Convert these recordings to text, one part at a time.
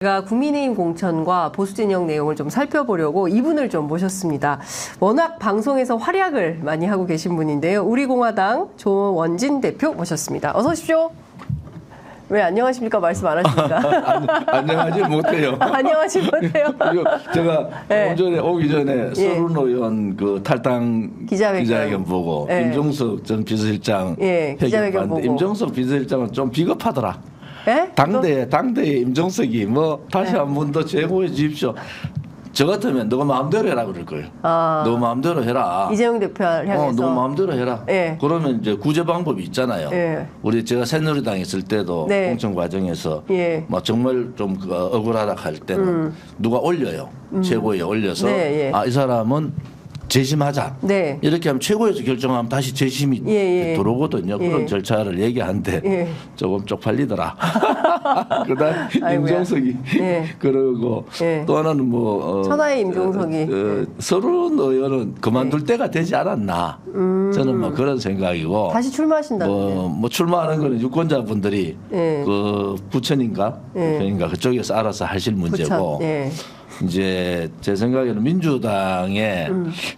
제가 국민의힘 공천과 보수 진영 내용을 좀 살펴보려고 이분을 좀 모셨습니다. 워낙 방송에서 활약을 많이 하고 계신 분인데요. 우리공화당 조원진 대표 모셨습니다. 어서 오십시오. 왜 안녕하십니까 말씀 안 하십니까? 안녕하지 못해요. 안녕하지 못해요. 제가 네. 오전에 오기 전에 서른 의원 그 탈당 기자회견 보고 네. 임종석 전 비서실장 기자회견 보고 임종석 비서실장은 좀 비겁하더라. 예? 당대의 임종석이 뭐 다시 한 번 더 제보해 주십시오. 저 같으면 너가 마음대로 해라 그럴 거예요. 너 마음대로 해라. 이재용 대표를 향해서. 너 마음대로 해라. 예. 그러면 이제 구제 방법이 있잖아요. 예. 제가 새누리당 있을 때도 네. 공천 과정에서 예. 막 정말 좀 억울하다 할 때는 누가 올려요. 최고위에 올려서 네, 예. 이 사람은 재심하자. 네. 이렇게 하면 최고에서 결정하면 다시 재심이 들어오거든요. 그런 절차를 얘기하는데 조금 쪽팔리더라. 그다음 임종석이 그러고 또 하나는 천하의 임종석이 서른 의원은 그만둘 때가 되지 않았나. 저는 뭐 그런 생각이고. 다시 출마하신다는데. 뭐 출마하는 거는 유권자분들이 그 부천인가 그러니까 그쪽에서 알아서 하실 문제고. 이제 제 생각에는 민주당의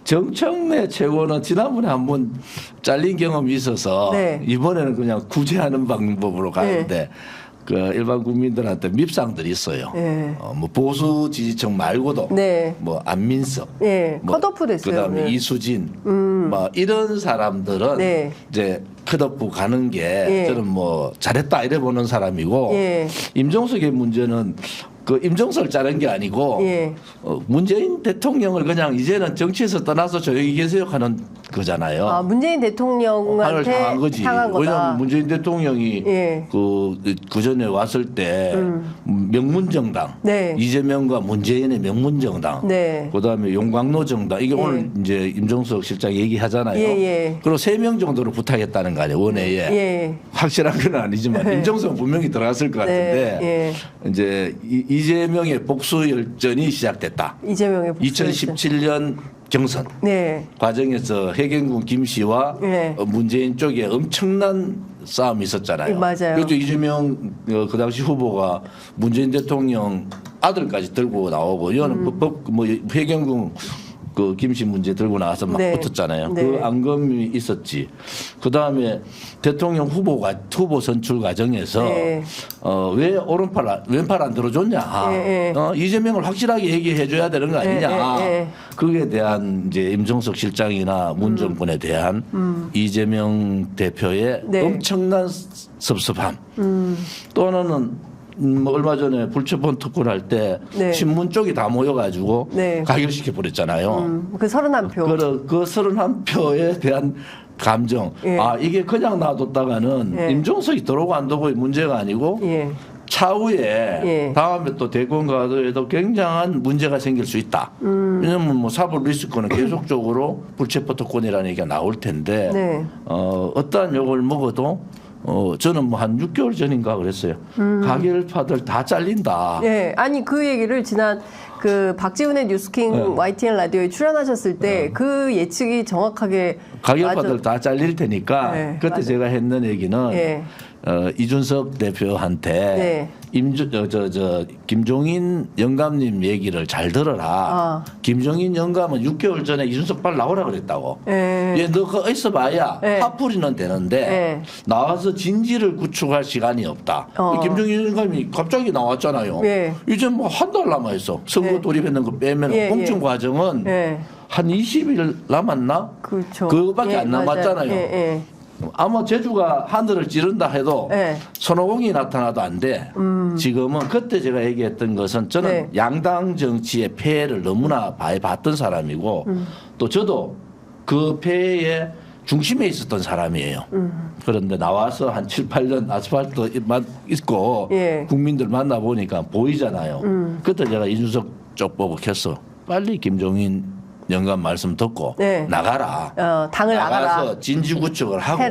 정청래 최고는 지난번에 한번 잘린 경험이 있어서 이번에는 그냥 구제하는 방법으로 가는데 그 일반 국민들한테 밉상들이 있어요. 뭐 보수 지지층 말고도 뭐 안민석, 뭐 컷오프 됐어요. 그다음에 이수진, 뭐 이런 사람들은 이제 컷오프 가는 게 저는 뭐 잘했다 이래 보는 사람이고 임종석의 문제는 그 임종석을 자른 게 아니고 문재인 대통령을 그냥 이제는 정치에서 떠나서 조용히 계세요 하는 거잖아요. 아, 문재인 대통령한테 향한 거지. 향한 거다. 왜냐하면 문재인 대통령이 그 전에 왔을 때 명문정당 이재명과 문재인의 명문정당 그다음에 용광로 정당 이게 오늘 이제 임종석 실장 얘기하잖아요. 그리고 3명 정도를 부탁했다는 거 아니에요. 원외에. 확실한 건 아니지만 임종석은 분명히 들어갔을 것 같은데 이제 이재명의 복수 열전이 시작됐다. 이재명의 복수 2017년 경선 과정에서 해경군 김 씨와 문재인 쪽에 엄청난 싸움이 있었잖아요. 맞아요. 그래서 이재명 그 당시 후보가 문재인 대통령 아들까지 들고 나오고 이거는 뭐 해경군 그 김씨 문제 들고 나와서 막 붙었잖아요. 그 앙금이 있었지. 그 다음에 대통령 후보 선출 과정에서 왜 왼팔 안 들어줬냐. 이재명을 확실하게 얘기해 줘야 되는 거 아니냐. 그에 대한 이제 임종석 실장이나 문 정권에 대한 이재명 대표의 엄청난 섭섭함. 또 하나는 뭐 얼마 전에 불체포 특구를 할 때 신문 쪽이 다 모여가지고 가결시켜 버렸잖아요. 그 31표. 그 31표에 대한 감정. 이게 그냥 놔뒀다가는 임종석이 들어오고 안 들어오고의 문제가 아니고 차후에 다음에 또 대권 가더라도 굉장한 문제가 생길 수 있다. 왜냐하면 뭐 사법 리스크는 계속적으로 불체포 특권이라는 얘기가 나올 텐데 어떠한 욕을 먹어도 저는 뭐 한 6개월 전인가 그랬어요. 가결파들 다 잘린다. 아니 그 얘기를 지난 그 박지훈의 뉴스킹 YTN 라디오에 출연하셨을 때 그 예측이 정확하게 가결파들 다 잘릴 테니까 그때 제가 했는 얘기는 이준석 대표한테 김종인 영감님 얘기를 잘 들어라. 김종인 영감은 6개월 전에 이준석 빨리 나오라 그랬다고. 너 그거 있어봐야 화풀이는 되는데 나와서 진지를 구축할 시간이 없다. 김종인 영감이 갑자기 나왔잖아요. 이제 뭐 한 달 남아 있어. 선거 돌입했는 거 빼면 공천 과정은 한 20일 남았나? 그렇죠. 그거밖에 안 남았잖아요. 아마 제주가 하늘을 찌른다 해도 손오공이 나타나도 안 돼. 지금은 그때 제가 얘기했던 것은 저는 양당 정치의 폐해를 너무나 많이 봤던 사람이고 또 저도 그 폐해의 중심에 있었던 사람이에요. 그런데 나와서 한 7, 8년 아스팔트만 있고 국민들 만나보니까 보이잖아요. 그때 제가 이준석 쪽 보고 켰어. 빨리 김종인 영감 말씀 듣고 나가라. 당을 나가서 진지 구축을 하고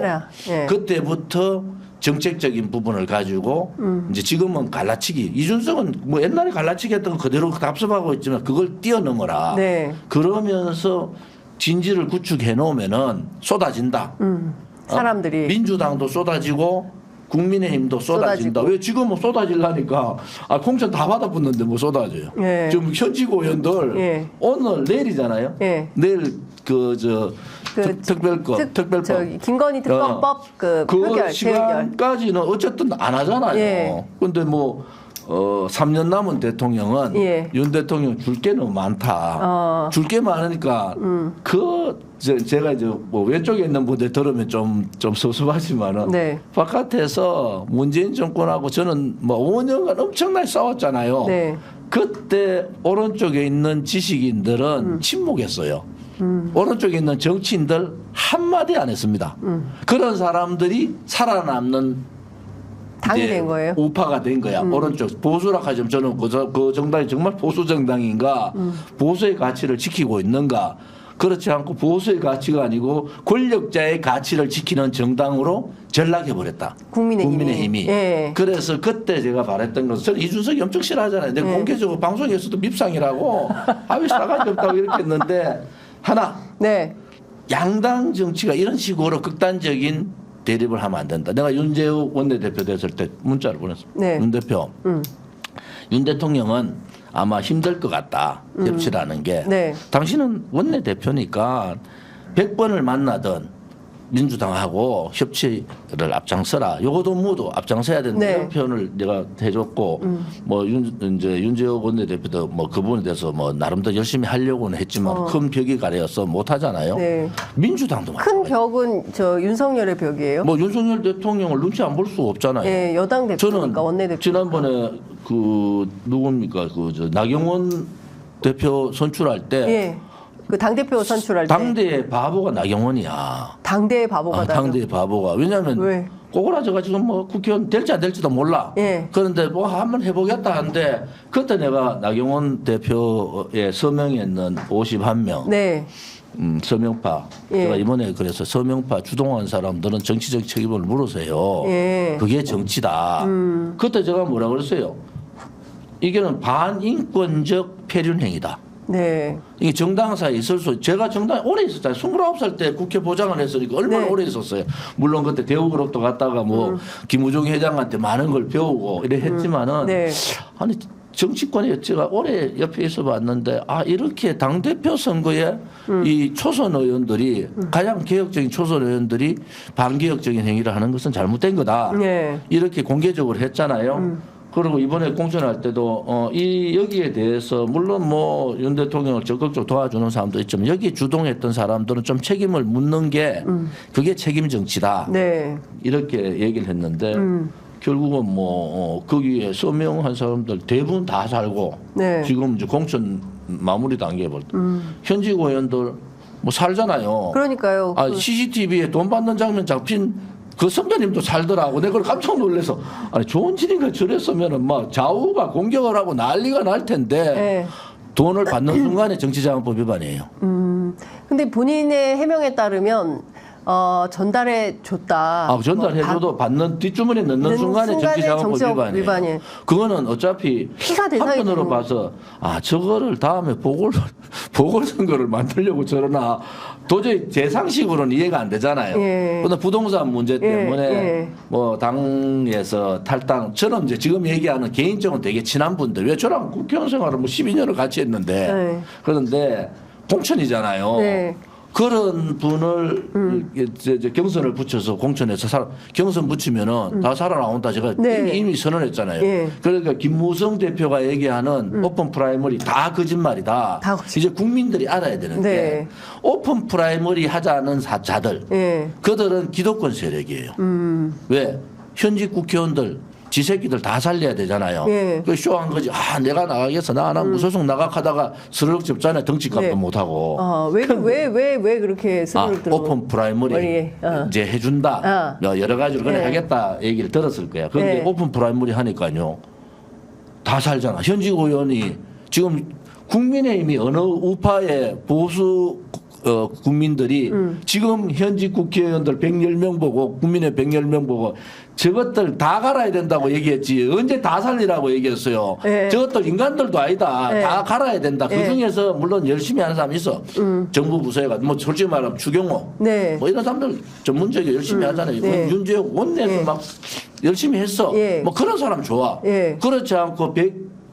그때부터 정책적인 부분을 가지고 이제 지금은 갈라치기. 이준석은 뭐 옛날에 갈라치기 했던 거 그대로 답습하고 있지만 그걸 뛰어넘어라. 그러면서 진지를 구축해 놓으면은 쏟아진다. 사람들이 민주당도 쏟아지고 국민의힘도 쏟아진다. 쏟아지고. 왜 지금은 쏟아질라니까 공천 다 받아붙는데 뭐 쏟아져요. 예. 지금 현직 의원들 예. 오늘 내일이잖아요. 예. 내일 특별법 저기 김건희 특검법 그 표결 재의결. 시간까지는 어쨌든 안 하잖아요. 예. 근데 3년 남은 대통령은 예. 윤 대통령 줄 게 너무 많다. 줄 게 많으니까 제가 이제 뭐 왼쪽에 있는 분들 들으면 좀 섭섭하지만은 네. 바깥에서 문재인 정권하고 저는 5년간 엄청나게 싸웠잖아요. 네. 그때 오른쪽에 있는 지식인들은 침묵했어요. 오른쪽에 있는 정치인들 한마디 안 했습니다. 그런 사람들이 살아남는 당이 이제 된 거예요. 우파가 된 거야. 오른쪽 보수라 하지만 저는 그 정당이 정말 보수 정당인가, 보수의 가치를 지키고 있는가. 그렇지 않고 보수의 가치가 아니고 권력자의 가치를 지키는 정당으로 전락해 버렸다. 국민의힘이. 예. 그래서 그때 제가 말했던 것은 저는 이준석이 엄청 싫어하잖아요. 내가 공개적으로 방송에서도 밉상이라고 왜 싸가지 없다고 이렇게 했는데 하나. 네. 양당 정치가 이런 식으로 극단적인 대립을 하면 안 된다. 내가 윤재욱 원내대표 됐을 때 문자를 보냈습니다. 네. 윤 대표. 윤 대통령은 아마 힘들 것 같다. 협치라는 게. 네. 당신은 원내대표니까 100번을 만나든 민주당하고 협치를 앞장서라. 요거도 모두 앞장서야 된다. 네. 이런 표현을 내가 해줬고 윤재욱 원내대표도 그 부분에 대해서 나름대로 열심히 하려고는 했지만 큰 벽이 가려서 못 하잖아요. 네. 민주당도 큰 벽은 윤석열의 벽이에요. 윤석열 대통령을 눈치 안 볼 수 없잖아요. 예, 여당 대표니까 원내대표. 지난번에 누굽니까 나경원 대표 선출할 때 예. 그 당대표 선출할 때. 당대의 바보가 나경원이야. 당대의 바보가 당대의 바보가. 왜냐하면 왜? 꼬그라져가 지금 국회의원 될지 안 될지도 몰라. 예. 그런데 한번 해보겠다 하는데 그때 내가 나경원 대표의 서명에 있는 51명. 네. 서명파. 예. 제가 이번에 그래서 서명파 주동한 사람들은 정치적 책임을 물으세요. 예. 그게 정치다. 그때 제가 뭐라 그랬어요? 이게는 반인권적 폐륜행위다. 네. 이게 정당 사이에 있을 수, 제가 정당에 오래 있었잖아요. 29살 때 국회 보좌관 했으니까 얼마나 네. 오래 있었어요. 물론 그때 대우그룹도 갔다가 김우중 회장한테 많은 걸 배우고 이래 했지만은 네. 아니, 정치권에 제가 오래 옆에 있어 봤는데 이렇게 당대표 선거에 이 초선 의원들이 가장 개혁적인 초선 의원들이 반개혁적인 행위를 하는 것은 잘못된 거다. 네. 이렇게 공개적으로 했잖아요. 그리고 이번에 공천할 때도 여기에 대해서 물론 윤 대통령을 적극적으로 도와주는 사람도 있지만 여기 주동했던 사람들은 좀 책임을 묻는 게 그게 책임 정치다. 네. 이렇게 얘기를 했는데 결국은 거기에 서명한 사람들 대부분 다 살고 네. 지금 이제 공천 마무리 단계에 볼 때 현직 의원들 살잖아요. 그러니까요. CCTV에 돈 받는 장면 잡힌 그 선배님도 살더라고. 내가 그걸 깜짝 놀라서 좋은 질인가 저랬으면은 좌우가 공격을 하고 난리가 날 텐데 네. 돈을 받는 순간에 정치자금법 위반이에요. 근데 본인의 해명에 따르면 전달해 줬다. 전달해줘도 받는 뒷주머니에 넣는 순간에 정치자금법 위반이에요. 그거는 어차피 피가 대상이 한편으로 봐서 저거를 다음에 보궐선거를 만들려고 저러나 도저히 제 상식으로는 이해가 안 되잖아요. 그런데 부동산 문제 때문에 당에서 탈당. 저는 이제 지금 얘기하는 개인적으로 되게 친한 분들. 왜 저랑 국회의원 생활을 12년을 같이 했는데 그런데 공천이잖아요. 네. 그런 분을 경선을 붙여서 공천해서 경선 붙이면은 다 살아나온다. 제가 이미 선언했잖아요. 그러니까 김무성 대표가 얘기하는 오픈 프라이머리 다 거짓말이다. 이제 국민들이 알아야 되는 게 오픈 프라이머리 하자는 자들, 그들은 기득권 세력이에요. 왜? 현직 국회의원들 지새끼들 다 살려야 되잖아요. 그 쇼한 거지. 내가 나가겠어. 나 무소속 나가하다가 스르륵 접잖아요. 덩치값도 못하고. 왜 그렇게 스르륵 들어? 오픈 프라이머리 이제 해준다. 여러 가지로 그래 하겠다 얘기를 들었을 거야. 그런데 오픈 프라이머리 하니까요. 다 살잖아. 현직 의원이 지금 국민의힘이 어느 우파의 보수 국민들이 지금 현직 국회의원들 110명 보고 국민의 110명 보고 저것들 다 갈아야 된다고 얘기했지 언제 다 살리라고 얘기했어요. 저것들 인간들도 아니다. 다 갈아야 된다. 그중에서 물론 열심히 하는 사람이 있어. 정부 부서에가 솔직히 말하면 추경호 이런 사람들 전문적으로 열심히 하잖아요. 윤재욱 원내에서 막 열심히 했어. 예. 뭐 그런 사람 좋아. 예. 그렇지 않고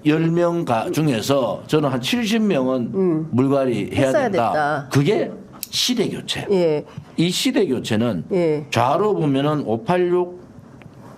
110명 중에서 저는 한 70명은 물갈이 해야 했어야 된다. 됐다. 그게 시대 교체. 예. 이 시대 교체는 예. 좌로 보면은 586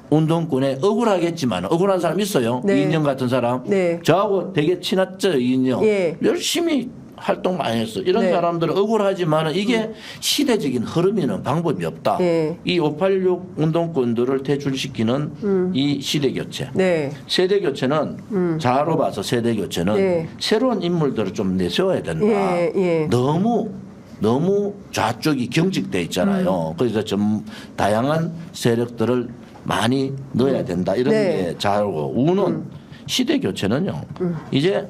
운동권에 억울하겠지만 억울한 사람 있어요. 네. 이인영 같은 사람. 네. 저하고 되게 친했죠. 이인영. 예. 열심히 활동 많이 했어. 이런 네. 사람들은 억울하지만 이게 시대적인 흐름이는 방법이 없다. 예. 이 586 운동권들을 퇴출시키는 이 시대 교체. 네. 세대 교체는 좌로 봐서 세대 교체는 네. 새로운 인물들을 좀 내세워야 된다. 예, 예. 너무 좌쪽이 경직돼 있잖아요. 그래서 좀 다양한 세력들을 많이 넣어야 된다. 이런 네. 게 좌고 우는 시대 교체는요. 이제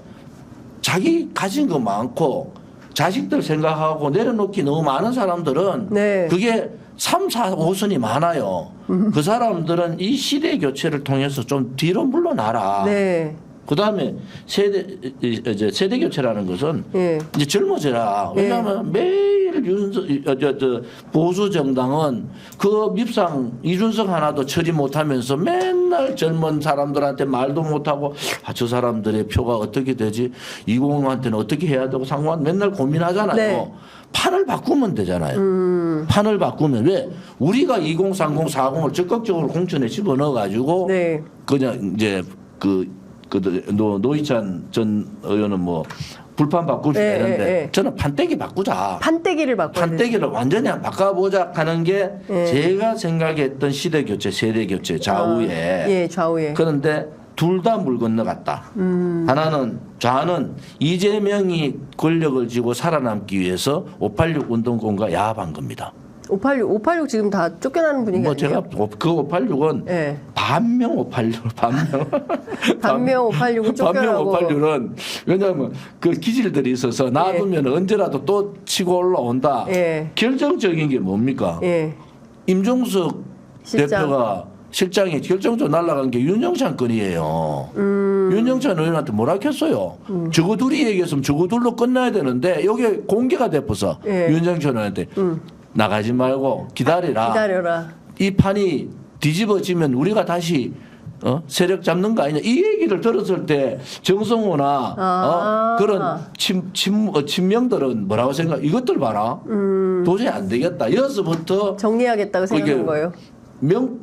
자기 가진 거 많고 자식들 생각하고 내려놓기 너무 많은 사람들은 네. 그게 3, 4, 5선이 많아요. 그 사람들은 이 시대 교체를 통해서 좀 뒤로 물러나라. 네. 그 다음에 세대 교체라는 것은 예. 이제 젊어져라. 왜냐하면 매일 보수 정당은 그 밉상 이준석 하나도 처리 못하면서 맨날 젊은 사람들한테 말도 못하고 저 사람들의 표가 어떻게 되지? 2050한테는 어떻게 해야 되고 상관 맨날 고민하잖아요. 네. 판을 바꾸면 되잖아요. 판을 바꾸면 왜 우리가 2030, 40을 적극적으로 공천에 집어넣어 가지고 네. 그냥 이제 노희찬 전 의원은 뭐 불판 바꿀 수 예, 있는데 예, 예. 저는 판때기 바꾸자. 판때기를 바꿔야 판때기를 완전히 바꿔보자 하는 게 예. 제가 생각했던 시대 교체, 세대 교체 좌우에. 예, 좌우에. 그런데 둘 다 물 건너갔다. 하나는 좌는 이재명이 권력을 쥐고 살아남기 위해서 586 운동권과 야합한 겁니다. 586 지금 다 쫓겨나는 분위기 뭐 아니에요? 제가 그 586은 예. 반명 586 반명 586은 쫓겨나고. 반명 586은 왜냐하면 그 기질들이 있어서 놔두면 언제라도 또 치고 올라온다. 예. 결정적인 게 뭡니까? 예. 임종석 실장. 대표가 실장이 결정적으로 날아간 게 윤영찬 건이에요. 윤영찬 의원한테 뭐라 했어요? 저거 둘이 얘기했으면 저거 둘로 끝나야 되는데 여기 공개가 돼버서 예. 윤영찬 의원한테 나가지 말고 기다려라. 이 판이 뒤집어지면 우리가 다시 세력 잡는 거 아니냐 이 얘기를 들었을 때 정성호나 그런 친명들은 뭐라고 생각? 이것들 봐라. 도저히 안 되겠다. 여기서부터 정리하겠다고 생각한 거예요.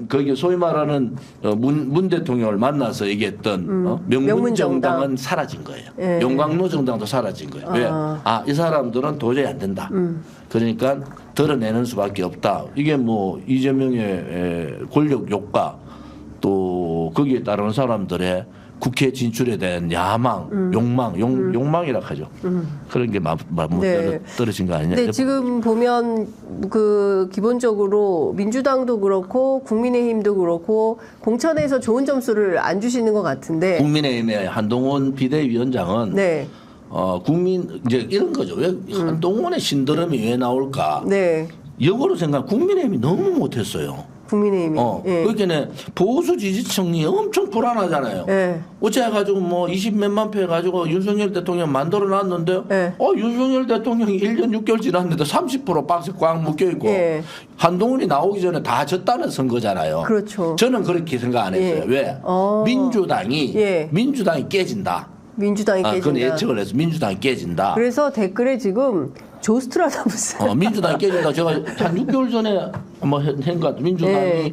거기 소위 말하는 문 대통령을 만나서 얘기했던 명문정당은 사라진 거예요. 예. 용광로 정당도 사라진 거예요. 왜? 이 사람들은 도저히 안 된다. 그러니까 드러내는 수밖에 없다. 이게 뭐 이재명의 권력 욕과 또 거기에 따르는 사람들의 국회 진출에 대한 야망, 욕망이라 하죠. 그런 게 네. 떨어진 거 아니냐. 근데 지금 보면 그 기본적으로 민주당도 그렇고 국민의힘도 그렇고 공천에서 좋은 점수를 안 주시는 것 같은데. 국민의힘의 한동훈 비대위원장은 네. 국민 이제 이런 거죠. 왜 한동훈의 신드롬이 왜 나올까? 네. 역으로 생각 국민의힘이 너무 못했어요. 국민의힘이. 예. 그러니까 보수 지지층이 엄청 불안하잖아요. 예. 어째 해가지고 뭐 20몇만 표 해가지고 윤석열 대통령 만들어놨는데 예. 윤석열 대통령이 1년 6개월 지났는데 30% 박스 꽉 묶여있고 예. 한동훈이 나오기 전에 다 졌다는 선거잖아요. 그렇죠. 저는 그렇게 생각 안 했어요. 예. 왜? 민주당이 깨진다. 민주당이 깨진다. 그건 예측을 해서 민주당이 깨진다. 그래서 댓글에 지금 조스트라다무스. 민주당이 깨진다. 제가 한 6개월 전에 한번 한것 같아요. 민주당이 네.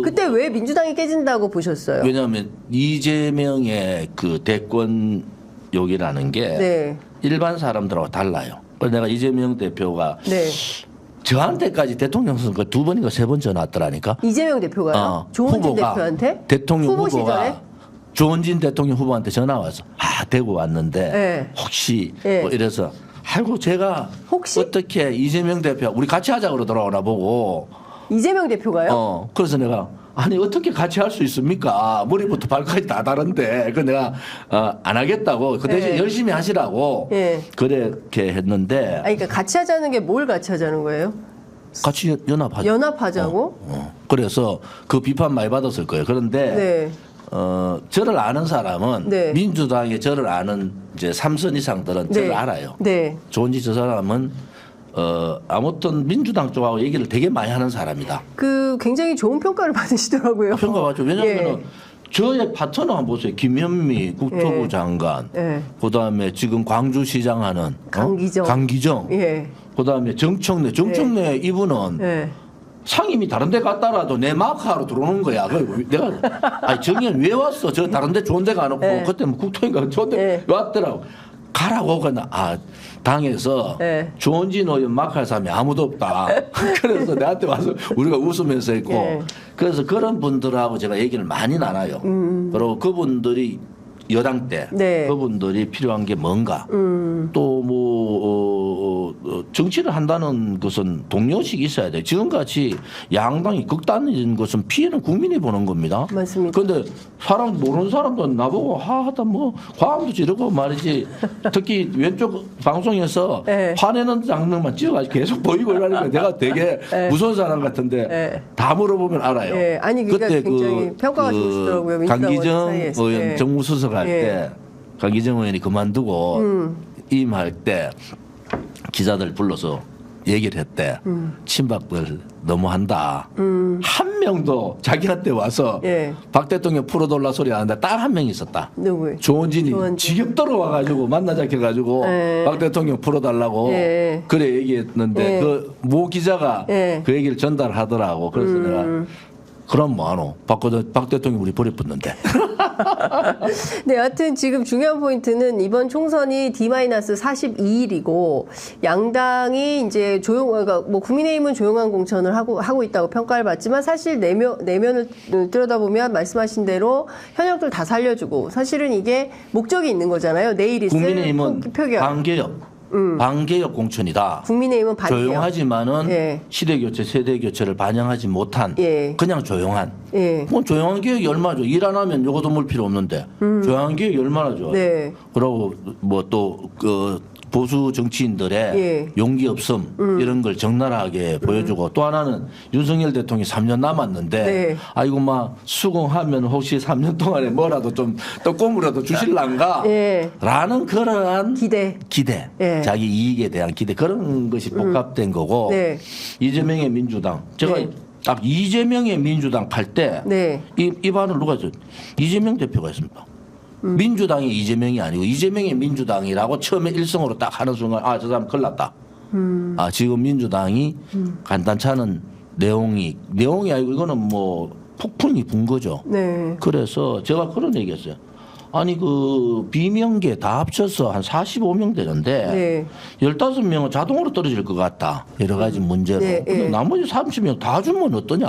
그때 왜 민주당이 깨진다고 보셨어요? 왜냐하면 이재명의 그 대권욕이라는 게 네. 일반 사람들하고 달라요. 그래서 내가 이재명 대표가 네. 저한테까지 대통령 선거 2번인가 3번 전화 왔더라니까. 이재명 대표가요? 조원진 대표한테? 대통령 후보 후보가 시절에? 조원진 대통령 후보한테 전화 와서 대구 왔는데 네. 혹시 네. 뭐 이래서 아이고 제가 혹시? 어떻게 이재명 대표 우리 같이 하자 그러더라고나 보고 이재명 대표가요? 그래서 내가 아니 어떻게 같이 할 수 있습니까? 머리부터 발까지 다 다른데 그 내가 안 하겠다고 그 대신 네. 열심히 하시라고 네. 그렇게 했는데 그러니까 같이 하자는 게 뭘 같이 하자는 거예요? 같이 연합하자. 연합하자고? 그래서 그 비판 많이 받았을 거예요. 그런데 네. 저를 아는 사람은 네. 민주당의 저를 아는 이제 3선 이상들은 네. 저를 알아요. 네. 조은지 저 사람은 아무튼 민주당 쪽하고 얘기를 되게 많이 하는 사람이다. 그 굉장히 좋은 평가를 받으시더라고요. 평가받죠. 왜냐하면 예. 저의 파트너 한번 보세요. 김현미 국토부 예. 장관, 예. 그다음에 지금 광주시장 하는 강기정. 강기정, 예. 그다음에 정청래 이분은 예. 상임이 다른 데 갔다라도 내 마크하러 들어오는 거야. 내가 아니 정의원 왜 왔어? 저 다른 데 좋은 데 가놓고 예. 그때 뭐 국토인가 좋은 데 왔더라고. 가라고 그나 당에서 조원진 의원 마크할 사람이 아무도 없다. 그래서 내한테 와서 우리가 웃으면서 했고 그래서 그런 분들하고 제가 얘기를 많이 나눠요. 그리고 그분들이 여당 때 그분들이 필요한 게 뭔가 또 뭐 정치를 한다는 것은 동료식이 있어야 돼. 지금같이 양당이 극단적인 것은 피해는 국민이 보는 겁니다. 맞습니다. 그런데 사람 모르는 사람도 나보고 하다 뭐 과음도 지르고 말이지. 특히 왼쪽 방송에서 화내는 장면만 찍어가지고 계속 보이고 이러니까 내가 되게 무서운 사람 같은데 다 물어보면 알아요. 아니 그러니까 그때 굉장히 평가가 좋으시더라고요. 강기정 의원 정무수석 할 때 강기정 의원이 그만두고 임할 때 기자들 불러서 얘기를 했대. 친박들 너무한다. 한 명도 자기한테 와서 박 대통령 풀어달라 소리 안 하는데 딱 한 명 있었다. 누구요? 조원진이 지겹도록 와가지고 만나자 해가지고 박 대통령 풀어달라고 그래 얘기했는데 그 모 기자가 그 얘기를 전달하더라고. 그래서 내가 그럼 뭐하노? 박 대통령 우리 버려붙는데. 네, 여하튼 지금 중요한 포인트는 이번 총선이 D-42일이고 양당이 이제 그러니까 뭐 국민의힘은 조용한 공천을 하고 있다고 평가를 받지만 사실 내면을 들여다보면 말씀하신 대로 현역들 다 살려주고 사실은 이게 목적이 있는 거잖아요. 내일 있을 국민의힘은 표결. 반개혁 공천이다. 국민의힘은 반개혁. 조용하지만은 시대교체, 세대교체를 반영하지 못한 그냥 조용한. 뭐 조용한 개혁이 얼마죠? 일 안 하면 요거도 물 필요 없는데 조용한 개혁이 얼마나 좋아요. 그리고 뭐 또 그 보수 정치인들의 용기 없음 이런 걸 적나라하게 보여주고 또 하나는 윤석열 대통령이 3년 남았는데 아이고 막 수긍하면 혹시 3년 동안에 뭐라도 좀 또 꿈이라도 주실란가 라는 그러한 기대 자기 이익에 대한 기대 그런 것이 복합된 거고 이재명의 민주당 제가 딱 이재명의 민주당 팔 때 이 반을 누가 줘? 이재명 대표가 했습니다. 민주당이 이재명이 아니고 이재명의 민주당이라고 처음에 일성으로 딱 하는 순간 저 사람 큰일 났다. 지금 민주당이 간단치 않은 내용이 아니고 이거는 뭐 폭풍이 분 거죠. 그래서 제가 그런 얘기했어요. 아니 그 비명계 다 합쳐서 한 45명 되는데 15명은 자동으로 떨어질 것 같다. 여러 가지 문제로. 근데 나머지 30명 다 주면 어떠냐.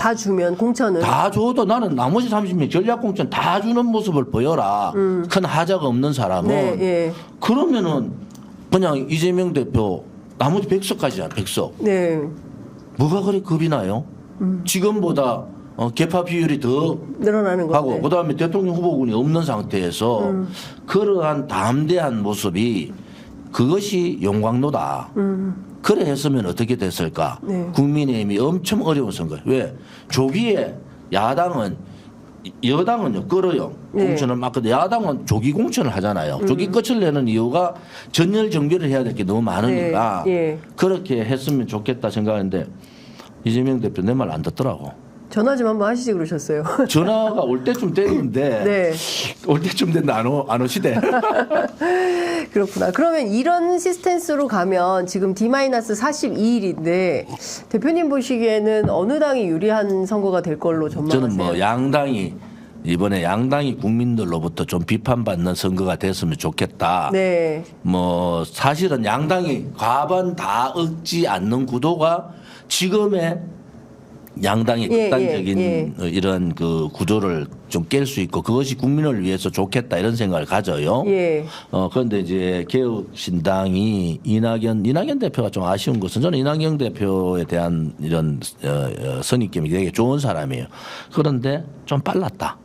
다 주면 공천을. 다 줘도 나는 나머지 30명 전략공천 다 주는 모습을 보여라. 큰 하자가 없는 사람은. 그러면은 그냥 이재명 대표 나머지 100석까지잖아. 100석. 뭐가 그리 겁이 나요? 지금보다 개파 비율이 더 늘어나는 거고 하고 그다음에 대통령 후보군이 없는 상태에서 그러한 담대한 모습이 그것이 용광로다. 그래 했으면 어떻게 됐을까? 국민의힘이 엄청 어려운 선거. 왜? 조기에 여당은요 끌어요. 공천을 막 근데 야당은 조기 공천을 하잖아요. 조기 끝을 내는 이유가 전열 정비를 해야 될 게 너무 많으니까 그렇게 했으면 좋겠다 생각하는데 이재명 대표 내 말 안 듣더라고. 전화 좀 한번 하시지 그러셨어요. 전화가 올 때쯤 됐는데 올 때쯤 됐는데 안 오시대. 그렇구나. 그러면 이런 시스템으로 가면 지금 D-42일인데 대표님 보시기에는 어느 당이 유리한 선거가 될 걸로 전망하세요? 저는 뭐 이번에 양당이 국민들로부터 좀 비판받는 선거가 됐으면 좋겠다. 뭐 사실은 양당이 과반 다 얻지 않는 구도가 지금의 양당의 극단적인 이런 그 구조를 좀 깰 수 있고 그것이 국민을 위해서 좋겠다 이런 생각을 가져요. 그런데 이제 개혁신당이 이낙연 대표가 좀 아쉬운 것은 저는 이낙연 대표에 대한 이런 선입견이 되게 좋은 사람이에요. 그런데 좀 빨랐다.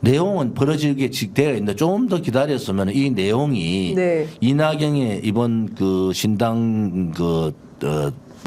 내용은 벌어지게 되어 있는데 좀 더 기다렸으면 이 내용이 이낙연의 이번 그 신당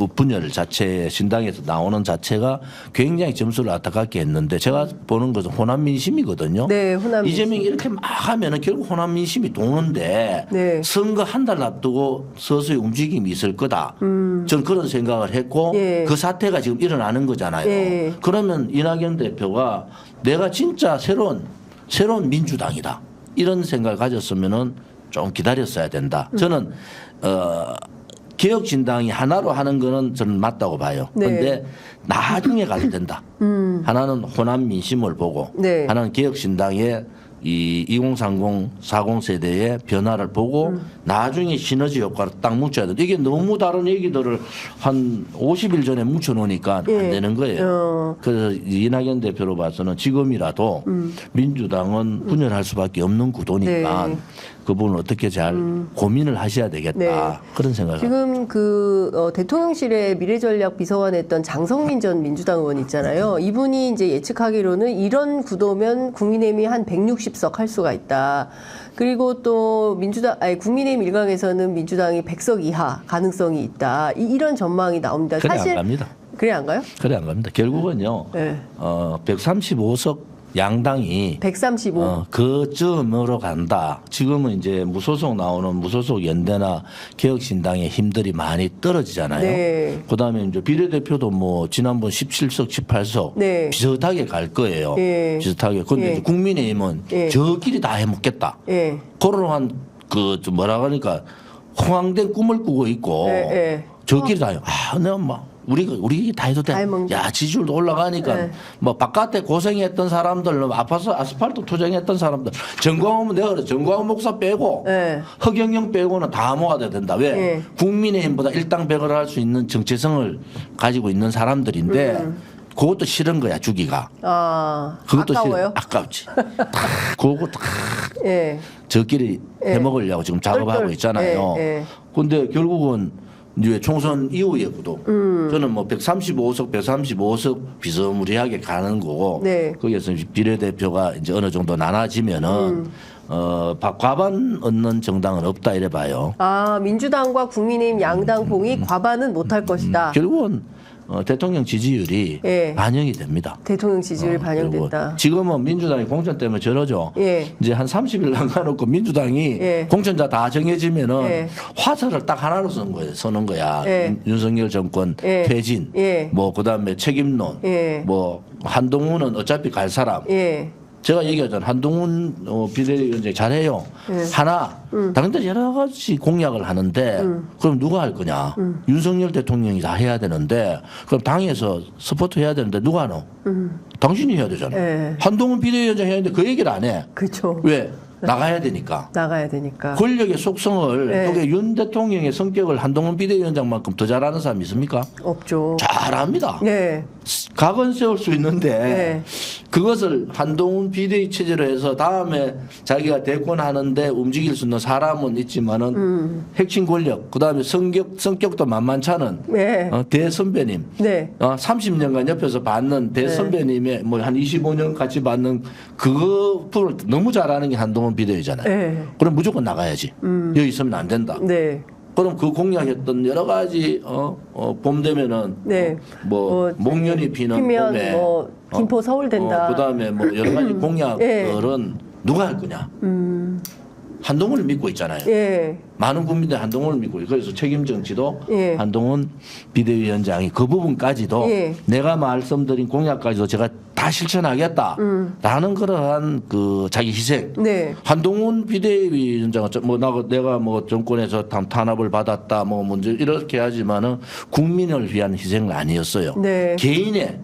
분열 자체 신당에서 나오는 자체가 굉장히 점수를 안타깝게 했는데 제가 보는 것은 호남 민심이거든요. 네, 호남 민심. 이재명이 이렇게 막 하면은 결국 호남 민심이 도는데 네. 선거 한 달 앞두고 서서히 움직임이 있을 거다. 저는 그런 생각을 했고 예. 그 사태가 지금 일어나는 거잖아요. 예. 그러면 이낙연 대표가 내가 진짜 새로운 민주당이다. 이런 생각을 가졌으면은 좀 기다렸어야 된다. 저는 개혁신당이 하나로 하는 거는 저는 맞다고 봐요. 그런데 네. 나중에 가도 된다. 하나는 호남 민심을 보고 네. 하나는 개혁신당의 이 2030, 40 세대의 변화를 보고 나중에 시너지 효과를 딱 뭉쳐야 된다. 이게 너무 다른 얘기들을 한 50일 전에 뭉쳐놓으니까 안 되는 거예요. 그래서 이낙연 대표로 봐서는 지금이라도 민주당은 분열할 수밖에 없는 구도니까 네. 그 부분을 어떻게 잘 고민을 하셔야 되겠다. 네. 그런 생각을 지금 대통령실에 미래전략 비서관 했던 장성민 전 민주당 의원 있잖아요. 이분이 이제 예측하기로는 이런 구도면 국민의힘이 한 160석 할 수가 있다. 그리고 또 국민의힘 일각에서는 민주당이 100석 이하 가능성이 있다. 이런 전망이 나옵니다. 그래 사실 안 갑니다. 그래 안 가요? 그래 안 갑니다. 결국은요. 네. 135석 양당이 135. 그쯤으로 간다. 지금은 이제 무소속 나오는 무소속 연대나 개혁신당의 힘들이 많이 떨어지잖아요. 네. 그다음에 이제 비례대표도 뭐 지난번 17석, 18석 네. 비슷하게 갈 거예요. 네. 비슷하게. 근데 네. 이제 국민의힘은 네. 저끼리 다 해먹겠다. 예. 그런 좀 뭐라 그러니까 허황된 꿈을 꾸고 있고 네. 저끼리 다 해요. 내가 막 우리 다 해도 돼. 다 해먹는다. 야, 지지율도 올라가니까 네. 뭐 바깥에 고생했던 사람들, 아파서 아스팔트 투쟁했던 사람들, 정광훈 내가 그래 정광훈 목사 빼고 네. 허경영 빼고는 다 모아야 된다. 왜? 네. 국민의힘보다 일당백을 할 수 있는 정체성을 가지고 있는 사람들인데 그것도 싫은 거야 주기가. 그것도 아까워요? 싫어. 아깝지. 그거 다 예. 저끼리 해먹으려고 지금 작업하고 똘똘. 있잖아요. 예. 근데 결국은 이제 총선 이후의 구도. 저는 뭐 135석 비스무리하게 가는 거고. 네. 거기에서 비례대표가 이제 어느 정도 나눠지면은 과반 얻는 정당은 없다 이래 봐요. 민주당과 국민의힘 양당 봉이 과반은 못할 것이다. 결국은 대통령 지지율이 예. 반영이 됩니다. 대통령 지지율 반영됐다. 그리고 지금은 민주당이 공천 때문에 저러죠. 예. 이제 한 30일 남겨놓고 민주당이 예. 공천자 다 정해지면은 예. 화살을 딱 하나로 서는 거야. 예. 윤석열 정권 예. 퇴진, 예. 뭐 그다음에 책임론, 예. 뭐 한동훈은 어차피 갈 사람. 예. 제가 얘기하잖아요. 한동훈 비대위원장 잘해요. 하나, 당연히 여러 가지 공약을 하는데 그럼 누가 할 거냐? 윤석열 대통령이 다 해야 되는데 그럼 당에서 서포트 해야 되는데 누가 하노? 당신이 해야 되잖아. 예. 한동훈 비대위원장 해야 되는데 그 얘기를 안 해. 그렇죠. 왜? 나가야 되니까. 나가야 되니까. 권력의 속성을 네. 그게 윤 대통령의 성격을 한동훈 비대위원장만큼 더 잘하는 사람이 있습니까? 없죠. 잘합니다. 네. 각은 세울 수 있는데 네. 그것을 한동훈 비대위 체제로 해서 다음에 자기가 대권하는데 움직일 수 있는 사람은 있지만은 핵심 권력 그다음에 성격도 만만찮은 네. 대선배님 네. 30년간 옆에서 받는 대선배님의 뭐 한 25년 같이 받는 그거 너무 잘하는 게 한동훈 비대위잖아요. 네. 그럼 무조건 나가야지. 여기 있으면 안 된다. 네. 그럼 그 공약했던 여러 가지 봄 되면은 네. 목련이 피는 봄에 김포 서울 된다. 그다음에 뭐 여러 가지 공약들은 예. 누가 할 거냐? 한동훈을 믿고 있잖아요. 예. 많은 국민들 한동훈을 믿고 있고 그래서 책임 정치도 예. 한동훈 비대위원장이 그 부분까지도 예. 내가 말씀드린 공약까지도 제가 다 실천하겠다라는 그러한 그 자기 희생. 네. 한동훈 비대위원장은 내가 뭐 정권에서 탄압을 받았다 뭐 문제 이렇게 하지만은 국민을 위한 희생은 아니었어요. 네. 개인의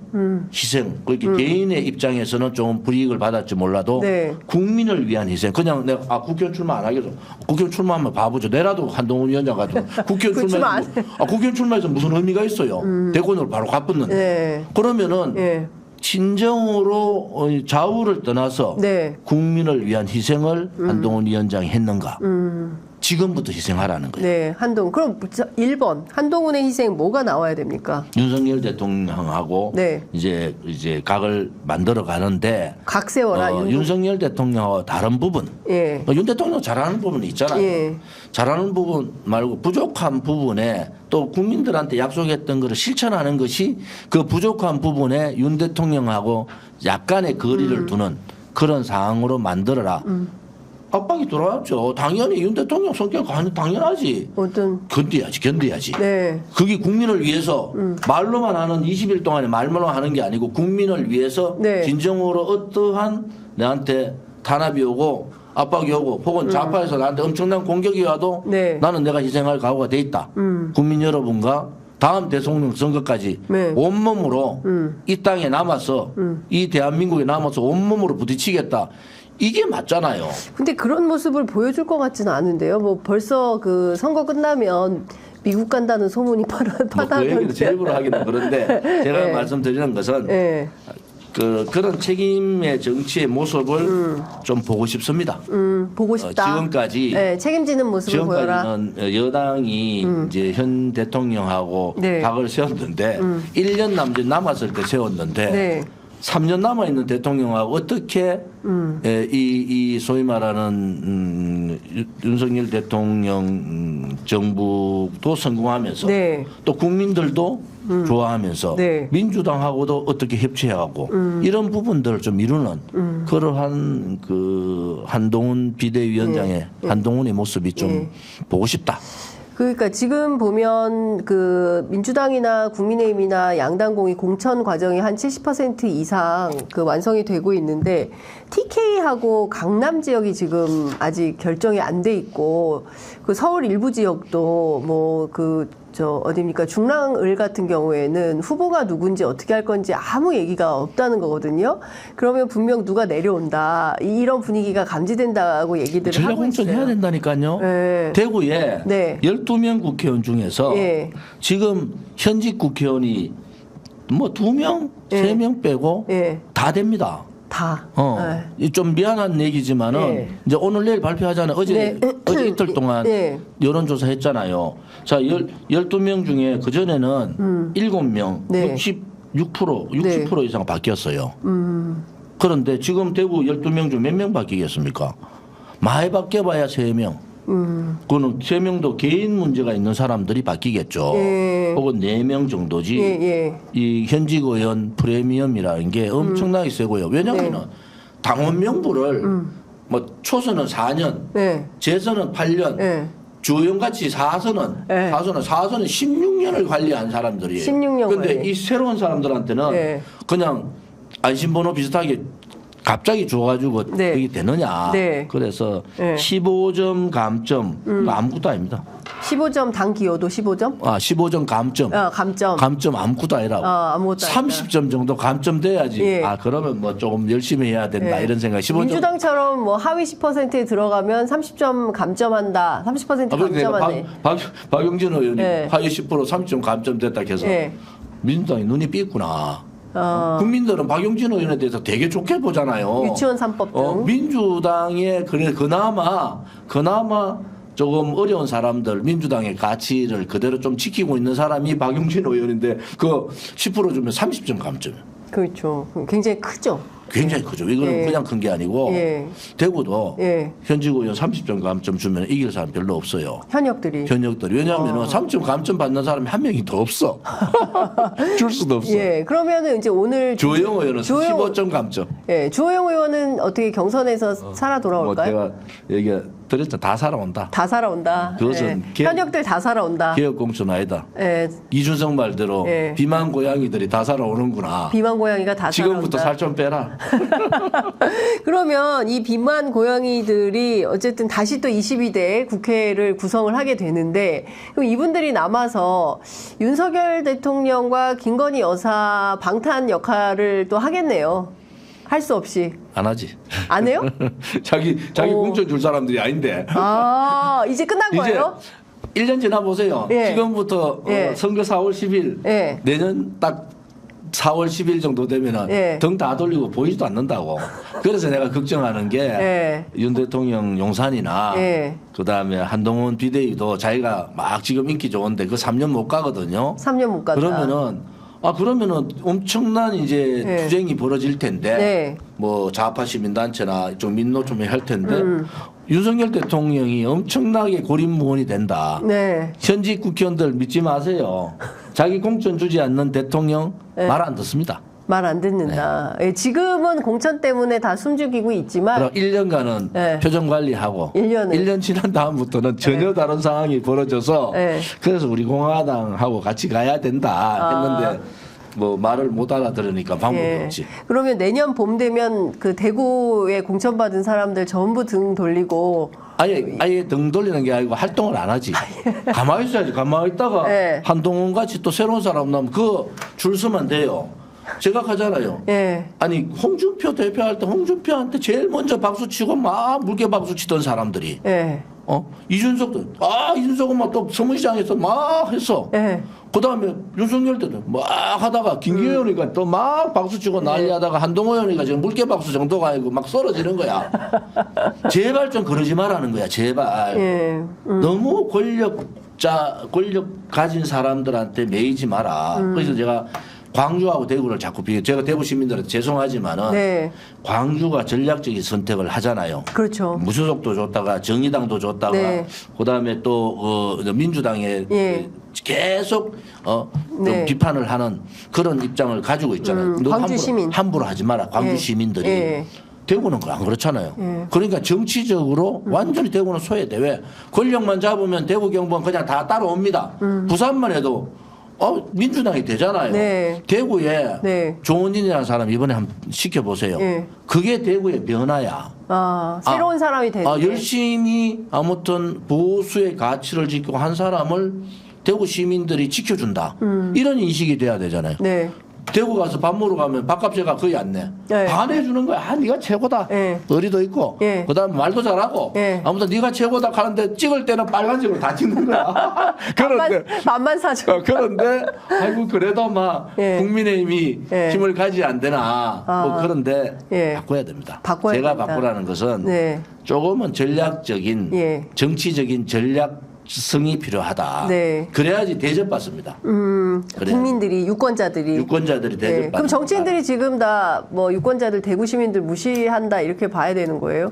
희생. 그렇게 개인의 입장에서는 좀 불이익을 받았지 몰라도 네. 국민을 위한 희생. 그냥 내가 국회의원 출마 안 하겠어. 국회의원 출마하면 바보죠. 내라도 한동훈 위원장 같은 국회의원 출마해서 국회의원 출마해서 무슨 의미가 있어요. 대권으로 바로 가붙는데. 네. 그러면은. 예. 진정으로 좌우를 떠나서 네. 국민을 위한 희생을 한동훈 위원장이 했는가? 지금부터 희생하라는 거예요. 네, 한동. 그럼 1번 한동훈의 희생 뭐가 나와야 됩니까? 윤석열 대통령하고 네. 이제 각을 만들어 가는데 각 세워라. 윤석열 대통령하고 다른 부분. 예. 윤 대통령 잘하는 부분이 있잖아요. 예. 잘하는 부분 말고 부족한 부분에 또 국민들한테 약속했던 것을 실천하는 것이 그 부족한 부분에 윤 대통령하고 약간의 거리를 두는 그런 상황으로 만들어라. 압박이 들어왔죠. 당연히 윤 대통령 성격 당연하지. 어떤 견뎌야지. 네. 그게 국민을 위해서 말로만 하는 20일 동안에 말만 하는 게 아니고 국민을 위해서 네. 진정으로 어떠한 내한테 탄압이 오고 압박이 오고 혹은 좌파에서 나한테 엄청난 공격이 와도 네. 나는 내가 희생할 각오가 돼 있다. 국민 여러분과 다음 대통령 선거까지 네. 온몸으로 이 땅에 남아서 이 대한민국에 남아서 온몸으로 부딪히겠다. 이게 맞잖아요. 근데 그런 모습을 보여줄 것 같지는 않은데요. 뭐 벌써 그 선거 끝나면 미국 간다는 소문이 그 파다하던데. 얘기를 제 입으로 하기는 그런데 제가 네. 말씀드리는 것은 네. 그런 책임의 정치의 모습을 좀 보고 싶습니다. 보고 싶다. 지금까지 네, 책임지는 모습을 보여라. 지금까지는 여당이 이제 현 대통령하고 네. 각을 세웠는데 1년 남았을 때 세웠는데 네. 3년 남아 있는 대통령하고 어떻게 이 소위 말하는 윤석열 대통령 정부도 성공하면서 네. 또 국민들도 좋아하면서 네. 민주당하고도 어떻게 협치해가고 이런 부분들을 좀 이루는 그러한 그 한동훈 비대위원장의 한동훈의 모습이 좀 보고 싶다. 그러니까 지금 보면 그 민주당이나 국민의힘이나 양당공이 공천 과정이 한 70% 이상 그 완성이 되고 있는데 TK하고 강남 지역이 지금 아직 결정이 안 돼 있고 그 서울 일부 지역도 뭐 그 어디입니까? 중랑을 같은 경우에는 후보가 누군지 어떻게 할 건지 아무 얘기가 없다는 거거든요. 그러면 분명 누가 내려온다. 이런 분위기가 감지된다고 얘기들을 하고 전략공천 있어요. 해야 된다니까요. 네. 대구에 네. 12명 국회의원 중에서 예. 지금 현직 국회의원이 뭐 2명, 예. 3명 빼고 예. 다 됩니다. 다. 이 좀 미안한 얘기지만은 네. 이제 오늘 내일 발표하잖아요. 어제 이틀 동안 네. 여론조사 했잖아요. 자, 12명 중에 그전에는 7명, 네. 60% 이상 바뀌었어요. 그런데 지금 대구 12명 중 몇 명 바뀌겠습니까? 많이 바뀌어봐야 3명. 그거는 3명도 개인 문제가 있는 사람들이 바뀌겠죠. 예. 혹은 4명 정도지. 예. 이 현직 의원 프리미엄이라는 게 엄청나게 세고요. 왜냐하면 당원 명부를 뭐 초선은 4년, 네. 재선은 8년, 네. 주의원같이 4선은 네. 4선은 16년을 관리한 사람들이에요. 16년 근데 관리. 이 새로운 사람들한테는 네. 그냥 안심번호 비슷하게 갑자기 줘가지고 네. 그게 되느냐. 네. 그래서 네. 15점 감점 그거 아무것도 아닙니다. 15점 당 기여도 15점? 15점 감점. 감점. 감점 아무것도 아니라고. 아무것도 아니다. 30점 정도 감점돼야지. 예. 그러면 뭐 조금 열심히 해야 된다 이런 생각. 15점. 민주당처럼 뭐 하위 10%에 들어가면 30점 감점한다. 30% 감점하네. 박용진 의원이 예. 하위 10% 30점 감점됐다 해서 예. 민주당이 눈이 삐있구나. 국민들은 박용진 의원에 대해서 되게 좋게 보잖아요. 유치원 3법 등. 민주당에 그나마 조금 어려운 사람들 민주당의 가치를 그대로 좀 지키고 있는 사람이 박용진 의원인데 그 10% 주면 30점 감점. 그렇죠. 굉장히 크죠. 굉장히 크죠. 이거는 예. 그냥 큰 게 아니고 예. 대구도 예. 현직 의원 30점 감점 주면 이길 사람 별로 없어요. 현역들이. 현역들이. 왜냐하면 30점 감점 받는 사람이 한 명이 더 없어. 줄 수도 없어. 예. 그러면은 이제 오늘 주호영 의원은 15점 감점. 예. 주호영 의원은 어떻게 경선에서 살아 돌아올까요? 제가 얘기 드렸죠. 다 살아온다. 다 살아온다. 그것은 예. 현역들 다 살아온다. 개혁공천 아니다. 예. 이준석 말대로 예. 비만 고양이들이 다 살아오는구나. 비만 고양이가 다 지금부터 살아온다. 살 좀 빼라. 그러면 이 비만 고양이들이 어쨌든 다시 또 22대 국회를 구성을 하게 되는데 그럼 이분들이 남아서 윤석열 대통령과 김건희 여사 방탄 역할을 또 하겠네요. 할 수 없이. 안 하지. 안 해요? 자기 공천 줄 사람들이 아닌데. 이제 끝난 거예요? 1년 지나 보세요. 예. 지금부터 예. 선거 4월 10일 예. 내년 딱 4월 10일 정도 되면은 예. 등 다 돌리고 보이지도 않는다고. 그래서 내가 걱정하는 게 윤 예. 대통령 용산이나 예. 그다음에 한동훈 비대위도 자기가 막 지금 인기 좋은데 그 3년 못 가거든요. 3년 못 갔다. 그러면은 엄청난 이제 네. 투쟁이 벌어질 텐데 네. 뭐 좌파 시민단체나 좀 민노총이 할 텐데 윤석열 대통령이 엄청나게 고립무원이 된다. 네. 현직 국회의원들 믿지 마세요. 자기 공천 주지 않는 대통령 네. 말 안 듣습니다. 말 안 듣는다. 예, 지금은 공천 때문에 다 숨죽이고 있지만 그럼 1년간은 네. 표정 관리하고 1년 지난 다음부터는 전혀 다른 상황이 벌어져서 네. 그래서 우리 공화당하고 같이 가야 된다 했는데 뭐 말을 못 알아들으니까 방법이 예. 없지. 그러면 내년 봄 되면 그 대구에 공천 받은 사람들 전부 등 돌리고 아예 등 돌리는 게 아니고 활동을 안 하지. 가만히 있어야지. 가만히 있다가 네. 한동훈 같이 또 새로운 사람 나오면 그 줄 서면 돼요. 제가 가잖아요. 예. 아니 홍준표 대표할 때 홍준표한테 제일 먼저 박수 치고 막 물개 박수 치던 사람들이 예. 이준석도 이준석은 막 또 서문시장에서 막 했어. 예. 그다음에 윤석열 때도 막 하다가 김기현이가 또 막 박수 치고 난리하다가 한동훈 의원이가 지금 물개 박수 정도가 아니고 막 썰어지는 거야. 제발 좀 그러지 말라는 거야. 제발. 예. 너무 권력 가진 사람들한테 매이지 마라. 그래서 제가 광주하고 대구를 자꾸 비교. 제가 대구 시민들한테 죄송하지만은 네. 광주가 전략적인 선택을 하잖아요. 그렇죠. 무소속도 줬다가 정의당도 줬다가 네. 그다음에 또 민주당에 예. 계속 좀 네. 비판을 하는 그런 입장을 가지고 있잖아요. 너 광주 시민. 함부로 하지 마라. 광주 예. 시민들이. 예. 대구는 안 그렇잖아요. 예. 그러니까 정치적으로 완전히 대구는 소외돼. 왜? 권력만 잡으면 대구 경북은 그냥 다 따라옵니다. 부산만 해도 민주당이 되잖아요. 네. 대구에 네. 조은진이라는 사람 이번에 한번 시켜보세요. 예. 그게 대구의 변화야. 새로운 사람이 되는. 열심히 아무튼 보수의 가치를 지키고 한 사람을 대구 시민들이 지켜준다. 이런 인식이 돼야 되잖아요. 네. 대구 가서 밥 먹으러 가면 밥값제가 거의 안 내. 네. 반해주는 거야. 네가 최고다. 네. 의리도 있고. 네. 그다음에 말도 잘하고. 네. 아무튼 네가 최고다 하는데 찍을 때는 빨간색으로 다 찍는 거야. 그런데 만만 사죠. 그런데 아이고 그래도 막 예. 국민의힘이 예. 힘을 가지지 안 되나. 뭐 그런데 예. 바꿔야 됩니다. 바꿔야 제가 된다. 바꾸라는 것은 네. 조금은 전략적인 예. 정치적인 전략성이 필요하다. 네. 그래야지 대접받습니다. 그래야 국민들이 유권자들이 유권자들이 네. 대접받는. 그럼 정치인들이 지금 다 뭐 유권자들 대구 시민들 무시한다 이렇게 봐야 되는 거예요?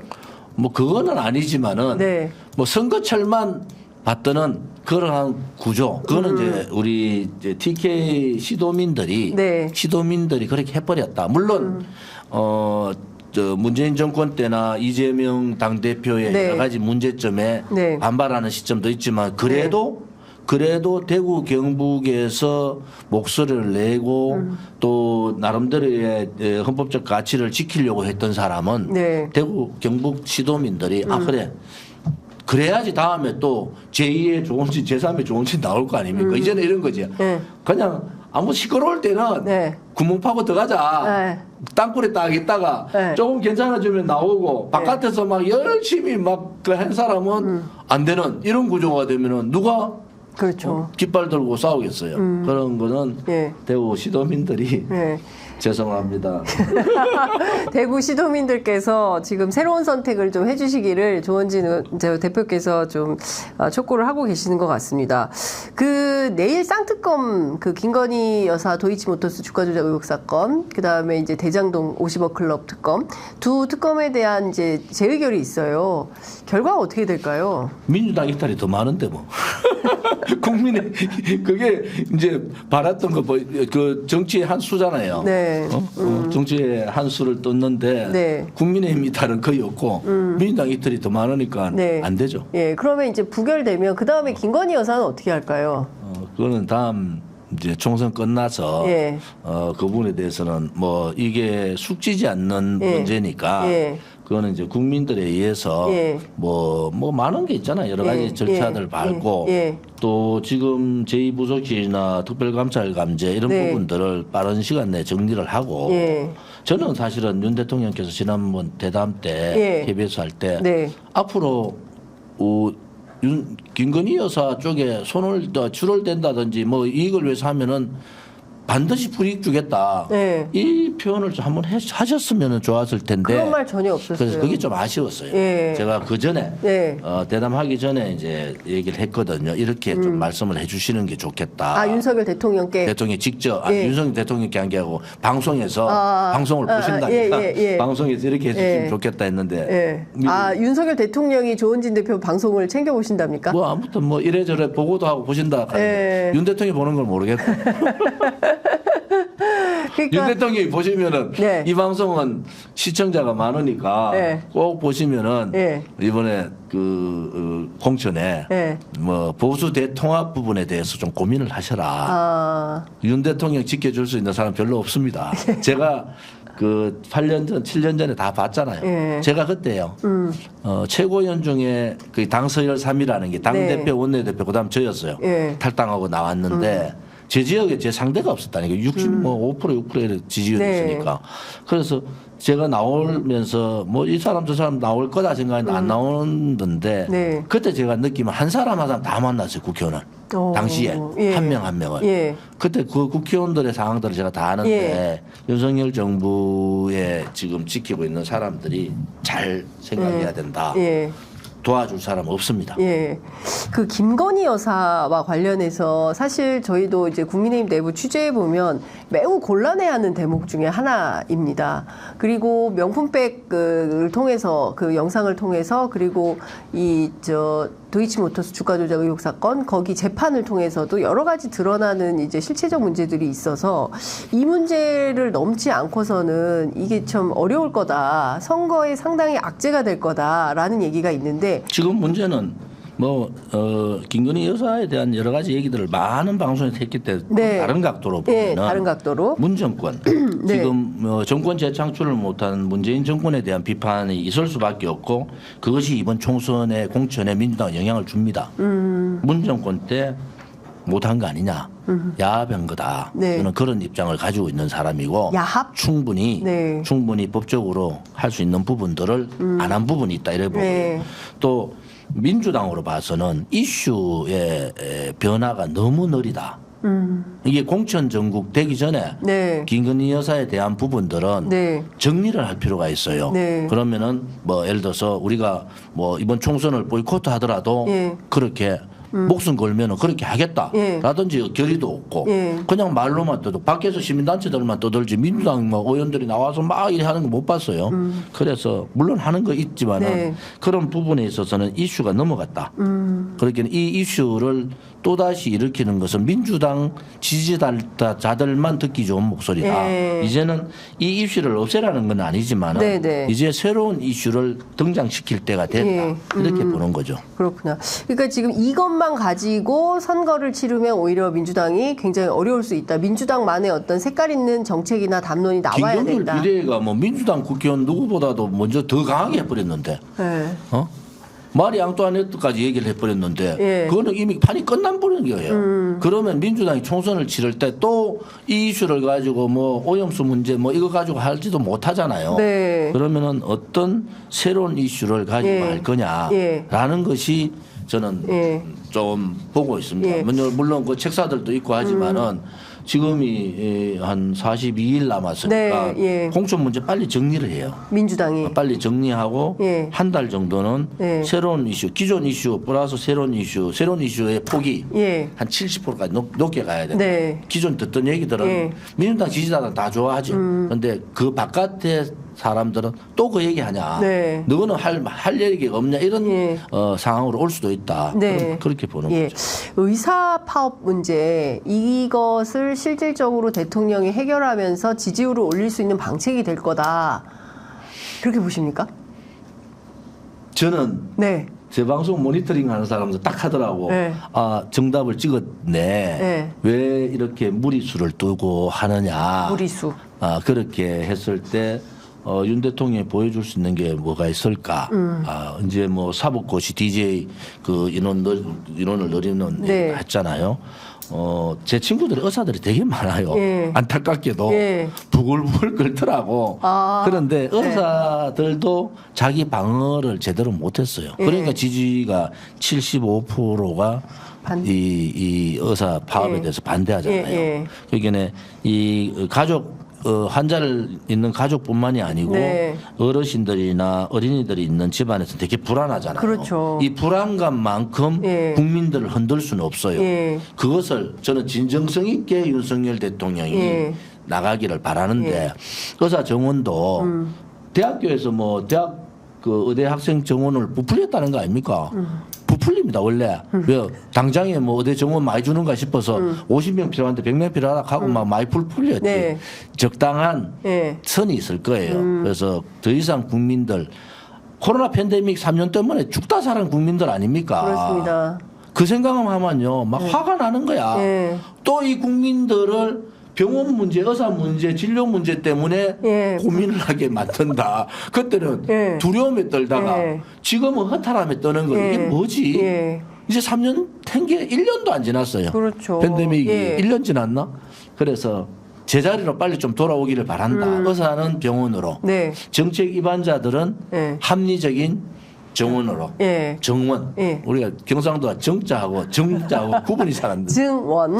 뭐 그거는 아니지만은 네. 뭐 선거철만 봤더는 그러한 구조. 그거는 이제 우리 이제 TK 시도민들이 네. 그렇게 해버렸다. 물론 문재인 정권 때나 이재명 당대표의 네. 여러 가지 문제점에 네. 반발하는 시점도 있지만 그래도 대구 경북에서 목소리를 내고 또 나름대로의 헌법적 가치를 지키려고 했던 사람은 네. 대구 경북 시도민들이 그래. 그래야지 다음에 또 제2의 좋은짓, 제3의 좋은짓 나올 거 아닙니까? 이제는 이런 거지. 네. 그냥 아무 시끄러울 때는 네. 구멍 파고 들어가자. 네. 땅굴에 딱 있다가 네. 조금 괜찮아지면 나오고 바깥에서 막 열심히 막 그 한 사람은 안 되는 이런 구조가 되면은 누가 그렇죠. 깃발 들고 싸우겠어요. 그런 거는 예. 대구 시도민들이 네. 죄송합니다. 대구 시도민들께서 지금 새로운 선택을 좀 해주시기를 조원진 대표께서 좀 촉구를 하고 계시는 것 같습니다. 그 내일 쌍특검 그 김건희 여사 도이치모터스 주가 조작 의혹 사건, 그 다음에 이제 대장동 50억 클럽 특검 두 특검에 대한 이제 재의결이 있어요. 결과가 어떻게 될까요? 민주당 이탈이 더 많은데 뭐. 국민의 그게 이제 바랐던 거 그 정치의 한 수잖아요. 네. 정치의 한 수를 떴는데 네. 국민의힘 이탈은 거의 없고 민주당 이탈이 더 많으니까 네. 안 되죠. 예, 그러면 이제 부결되면 그 다음에 김건희 여사는 어떻게 할까요? 그거는 다음 이제 총선 끝나서 예. 그 부분에 대해서는 뭐 이게 숙지지 않는 예. 문제니까 예. 그거는 이제 국민들에 의해서 예. 뭐 많은 게 있잖아요. 여러 가지 예. 절차들 예. 밟고 예. 또 지금 제2부속실이나 특별감찰감제 이런 네. 부분들을 빠른 시간 내에 정리를 하고 예. 저는 사실은 윤 대통령께서 지난번 대담 때 예. KBS 할 때 네. 앞으로 김건희 여사 쪽에 손을 더 줄을 댄다든지 뭐 이익을 위해서 하면은 반드시 불이익 주겠다. 네. 이 표현을 좀 한번 하셨으면 좋았을 텐데. 그런 말 전혀 없었어요. 그래서 그게 좀 아쉬웠어요. 예. 제가 그 전에 네. 대담하기 전에 이제 얘기를 했거든요. 이렇게 좀 말씀을 해주시는 게 좋겠다. 아, 윤석열 대통령께. 대통령이 직접 아니, 예. 윤석열 대통령께 한 게 아니고 방송에서 아, 방송을 보신다니까 예. 방송에서 이렇게 해주시면 예. 좋겠다 했는데. 예. 아, 윤석열 대통령이 조원진 대표 방송을 챙겨 보신답니까? 뭐 아무튼 뭐 이래저래 보고도 하고 보신다 하는데 예. 윤 대통령이 보는 걸 모르겠고 윤 그러니까 대통령이 보시면은 네. 이 방송은 시청자가 많으니까 네. 꼭 보시면은 네. 이번에 공천에 네. 뭐 보수 대통합 부분에 대해서 좀 고민을 하셔라. 아, 윤 대통령 지켜줄 수 있는 사람 별로 없습니다. 제가 그 8년 전, 7년 전에 다 봤잖아요. 예. 제가 그때요. 최고위원 중에 그 당서열 3위라는 게 당대표, 네. 원내대표, 그다음 저였어요. 예. 탈당하고 나왔는데 제 지역에 제 상대가 없었다니까. 65% 6%의 지지율이 네. 있으니까. 그래서 제가 나오면서 뭐 이 사람 저 사람 나올 거다 생각했는데 안 나오는데 네. 그때 제가 느끼면 한 사람 한 사람 다 만났어요. 국회의원을. 오, 당시에 예. 한 명 한 명을. 예. 그때 그 국회의원들의 상황들을 제가 다 아는데 예. 윤석열 정부에 지금 지키고 있는 사람들이 잘 생각해야 된다. 예. 도와줄 사람 없습니다. 예. 그 김건희 여사와 관련해서 사실 저희도 이제 국민의힘 내부 취재해 보면 매우 곤란해하는 대목 중에 하나입니다. 그리고 명품백을 통해서 그 영상을 통해서 그리고 도이치모터스 주가 조작 의혹 사건 거기 재판을 통해서도 여러 가지 드러나는 이제 실체적 문제들이 있어서 이 문제를 넘지 않고서는 이게 참 어려울 거다. 선거에 상당히 악재가 될 거다라는 얘기가 있는데 지금 문제는 김건희 여사에 대한 여러 가지 얘기들을 많은 방송에서 했기 때문에 네. 다른 각도로 보면은 예, 다른 각도로 문 정권 네. 지금 정권 재창출을 못한 문재인 정권에 대한 비판이 있을 수밖에 없고 그것이 이번 총선의 공천에 민주당에 영향을 줍니다. 문 정권 때 못한 거 아니냐. 야합한 거다. 네. 저는 그런 입장을 가지고 있는 사람이고 야합? 충분히 네. 법적으로 할 수 있는 부분들을 안 한 부분이 있다 이래 보고요. 네. 또 민주당으로 봐서는 이슈의 변화가 너무 느리다. 이게 공천 전국 되기 전에 네. 김건희 여사에 대한 부분들은 네. 정리를 할 필요가 있어요. 네. 그러면은 예를 들어서 우리가 이번 총선을 보이콧 하더라도 예. 그렇게 목숨 걸면은 그렇게 예. 하겠다라든지 결의도 없고 예. 그냥 말로만 떠도 밖에서 시민단체들만 떠들지 민주당 의원들이 나와서 막 이래 하는 거 못 봤어요. 그래서 물론 하는 거 있지만은 네. 그런 부분에 있어서는 이슈가 넘어갔다. 그렇게 이 이슈를 또다시 일으키는 것은 민주당 지지자들만 듣기 좋은 목소리다. 예. 이제는 이 이슈를 없애라는 건 아니지만 네, 네. 이제 새로운 이슈를 등장시킬 때가 됐다. 예. 이렇게 보는 거죠. 그렇구나. 그러니까 지금 이것만 가지고 선거를 치르면 오히려 민주당이 굉장히 어려울 수 있다. 민주당만의 어떤 색깔 있는 정책이나 담론이 나와야 김경률 된다. 비대위가 민주당 국회의원 누구보다도 먼저 더 강하게 해버렸는데, 네. 마리 앙뚜아네트까지 얘기를 해버렸는데, 예. 그거는 이미 판이 끝난 버린 거예요. 그러면 민주당이 총선을 치를 때 또 이 이슈를 가지고 오염수 문제 이거 가지고 할지도 못 하잖아요. 네. 그러면은 어떤 새로운 이슈를 가지고 예. 할 예. 거냐라는 것이 저는 예. 좀 보고 있습니다. 예. 물론 그 책사들도 있고 하지만은 지금이 한 42일 남았으니까 네, 예. 공천 문제 빨리 정리를 해요. 민주당이. 빨리 정리하고 예. 한 달 정도는 예. 새로운 이슈, 기존 이슈 플러스 새로운 이슈의 폭이 예. 한 70%까지 높게 가야 된다. 네. 기존 듣던 얘기들은 예. 민주당 지지자들은 다 좋아하죠. 그런데 그 바깥에 사람들은 또 그 얘기하냐. 네. 너는 할 얘기가 없냐. 이런 예. 상황으로 올 수도 있다. 네. 그렇게 보는 예. 거죠. 의사 파업 문제 이것을 실질적으로 대통령이 해결하면서 지지율을 올릴 수 있는 방책이 될 거다. 그렇게 보십니까? 저는 네. 제 방송 모니터링 하는 사람들 딱 하더라고. 네. 정답을 찍었네. 네. 왜 이렇게 무리수를 두고 하느냐. 무리수. 그렇게 했을 때 윤 대통령이 보여줄 수 있는 게 뭐가 있을까? 이제 뭐 사법고시 DJ 그 인원을 늘리는 네. 얘기를 했잖아요. 제 친구들이 의사들이 되게 많아요. 예. 안타깝게도 예. 부글부글 끓더라고. 그런데 의사들도 자기 방어를 제대로 못했어요. 그러니까 지지가 75%가 이 의사 파업에 대해서 반대하잖아요. 그러니까 이 가족 환자를 있는 가족뿐만이 아니고 네. 어르신들이나 어린이들이 있는 집안에서 되게 불안하잖아요. 그렇죠. 이 불안감만큼 국민들을 흔들 수는 없어요. 그것을 저는 진정성 있게 윤석열 대통령이 나가기를 바라는데 의사 정원도 대학교에서 뭐 대학 그 의대 학생 정원을 부풀렸다는 거 아닙니까? 부풀립니다 원래. 왜 당장에 뭐 의대 정원 많이 주는가 싶어서 50명 필요한데 100명 필요하다 하고 막 많이 풀렸지. 네. 적당한 선이 있을 거예요. 그래서 더 이상 국민들 코로나 팬데믹 3년 때문에 죽다 사는 국민들 아닙니까? 그렇습니다. 그 생각만 하면요 막 화가 나는 거야. 또 이 국민들을 병원 문제, 의사 문제, 진료 문제 때문에 고민을 하게 만든다. 그때는 두려움에 떨다가 지금은 허탈함에 떠는 거예요. 이게 뭐지? 이제 3년 된 게 1년도 안 지났어요. 그렇죠. 팬데믹이 1년 지났나? 그래서 제자리로 빨리 좀 돌아오기를 바란다. 의사는 병원으로, 정책 위반자들은 합리적인 정원으로, 정원. 우리가 경상도가 정자하고 정자하고 구분이 잘 안 돼. 정원.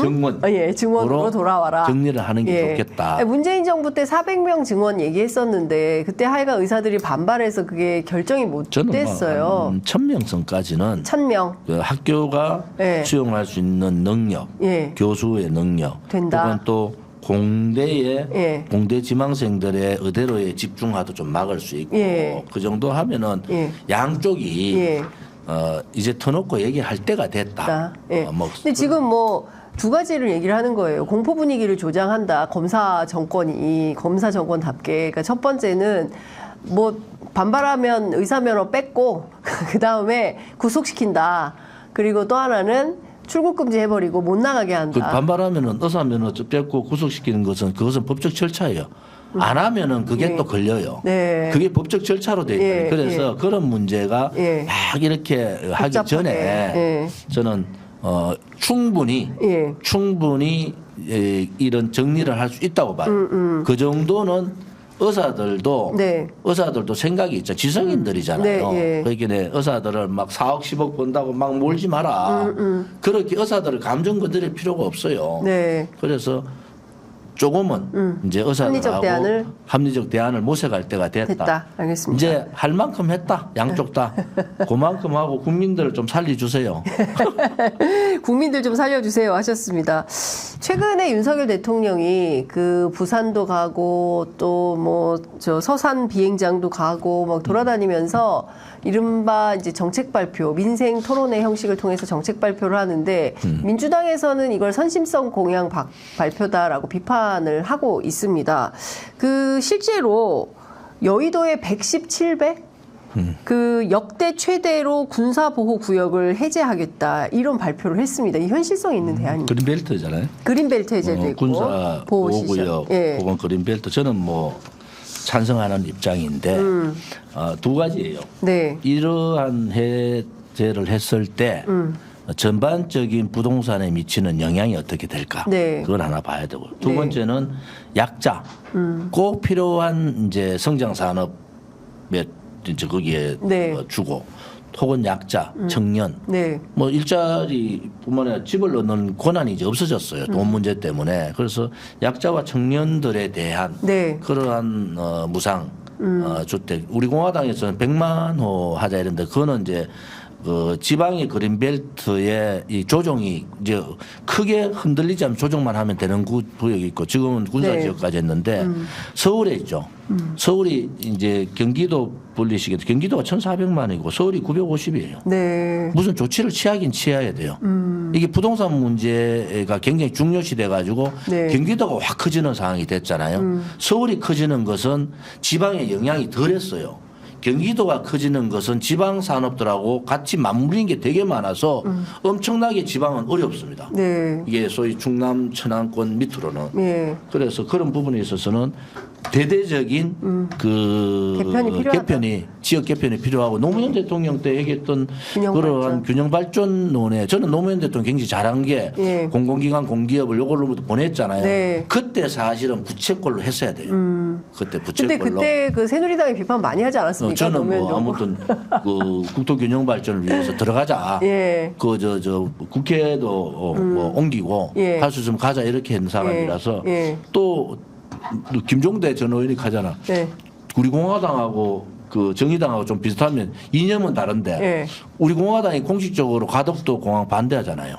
증원으로 돌아와라. 정리를 하는 게 좋겠다. 문재인 정부 때 400명 증원 얘기했었는데 그때 하여간 의사들이 반발해서 그게 결정이 못 됐어요. 1000명 선까지는 1000명. 그 학교가 수용할 수 있는 능력, 교수의 능력, 된다. 혹은 또 공대의 공대 지망생들의 의대로에 집중화도 좀 막을 수 있고 그 정도 하면은 양쪽이 이제 터놓고 얘기할 때가 됐다. 근데 지금 뭐 두 가지를 얘기를 하는 거예요. 공포 분위기를 조장한다. 검사 정권답게. 그러니까 첫 번째는 뭐 반발하면 의사 면허 뺏고 그 다음에 구속시킨다. 그리고 또 하나는 출국 금지해버리고 못 나가게 한다. 그 반발하면은 의사 면허 뺏고 구속시키는 그것은 법적 절차예요. 안 하면은 그게 또 걸려요. 그게 법적 절차로 돼 있다. 그래서 그런 문제가 막 이렇게 하기 전에 저는 충분히 이런 정리를 할 수 있다고 봐요. 그 정도는 의사들도 생각이 있죠. 지성인들이잖아요. 그러니까 의사들을 막 4억 10억 번다고 막 몰지 마라. 그렇게 의사들을 감정 건드릴 필요가 없어요. 그래서 조금은 이제 의사들하고 합리적 대안을 모색할 때가 됐다. 알겠습니다. 이제 할 만큼 했다. 양쪽 다. 그만큼 하고 국민들을 좀 살려주세요. 국민들 좀 살려주세요 하셨습니다. 최근에 윤석열 대통령이 그 부산도 가고 또 뭐 저 서산 비행장도 가고 막 돌아다니면서 이른바 이제 정책 발표, 민생 토론회 형식을 통해서 정책 발표를 하는데 민주당에서는 이걸 선심성 공약 발표다라고 비판을 하고 있습니다. 그 실제로 여의도의 117배 그 역대 최대로 군사보호 구역을 해제하겠다 이런 발표를 했습니다. 이 현실성 있는 대안입니다. 그린벨트잖아요. 그린벨트 해제도 있고 군사보호구역 혹은 그린벨트 저는 뭐 찬성하는 입장인데 두 가지예요. 이러한 해제를 했을 때 전반적인 부동산에 미치는 영향이 어떻게 될까? 그걸 하나 봐야 되고 두 번째는 약자 꼭 필요한 이제 성장 산업에 이제 거기에 주고 혹은 약자, 청년, 뭐 일자리뿐만 아니라 집을 얻는 권한이 이제 없어졌어요. 돈 문제 때문에. 그래서 약자와 청년들에 대한 그러한 무상 주택. 우리 공화당에서는 100만 호 하자 이런데 그거는 이제 그 지방의 그린벨트의 이 조정이 이제 크게 흔들리지 않으면 조정만 하면 되는 구역이 있고 지금은 군사지역까지 했는데 서울에 있죠. 서울이 이제 경기도 분리시켜도 경기도가 1,400만이고 서울이 950이에요. 무슨 조치를 취하긴 취해야 돼요. 이게 부동산 문제가 굉장히 중요시 돼가지고 경기도가 확 커지는 상황이 됐잖아요. 서울이 커지는 것은 지방에 영향이 덜했어요. 경기도가 커지는 것은 지방 산업들하고 같이 맞물리는 게 되게 많아서 엄청나게 지방은 어렵습니다. 이게 소위 충남 천안권 밑으로는. 그래서 그런 부분에 있어서는 대대적인 그 개편이 필요하다. 지역 개편이 필요하고 노무현 대통령 때 얘기했던 그러한 균형 발전론에 저는 노무현 대통령 굉장히 잘한 게 예. 공공기관 공기업을 요걸로부터 보냈잖아요. 네. 그때 사실은 부채꼴로 했어야 돼요. 그때 근데 부채꼴로. 그때 그 새누리당이 비판 많이 하지 않았습니까? 저는 노무현 뭐 정부. 아무튼 그 국토 균형 발전을 위해서 들어가자. 예. 그 저 국회도 뭐 옮기고 예. 할 수 있으면 가자 이렇게 했는 사람이라서 예. 또 김종대 전 의원이 가잖아. 네. 우리 공화당하고 그 정의당하고 좀 비슷하면 이념은 다른데 예. 우리 공화당이 공식적으로 가덕도 공항 반대하잖아요.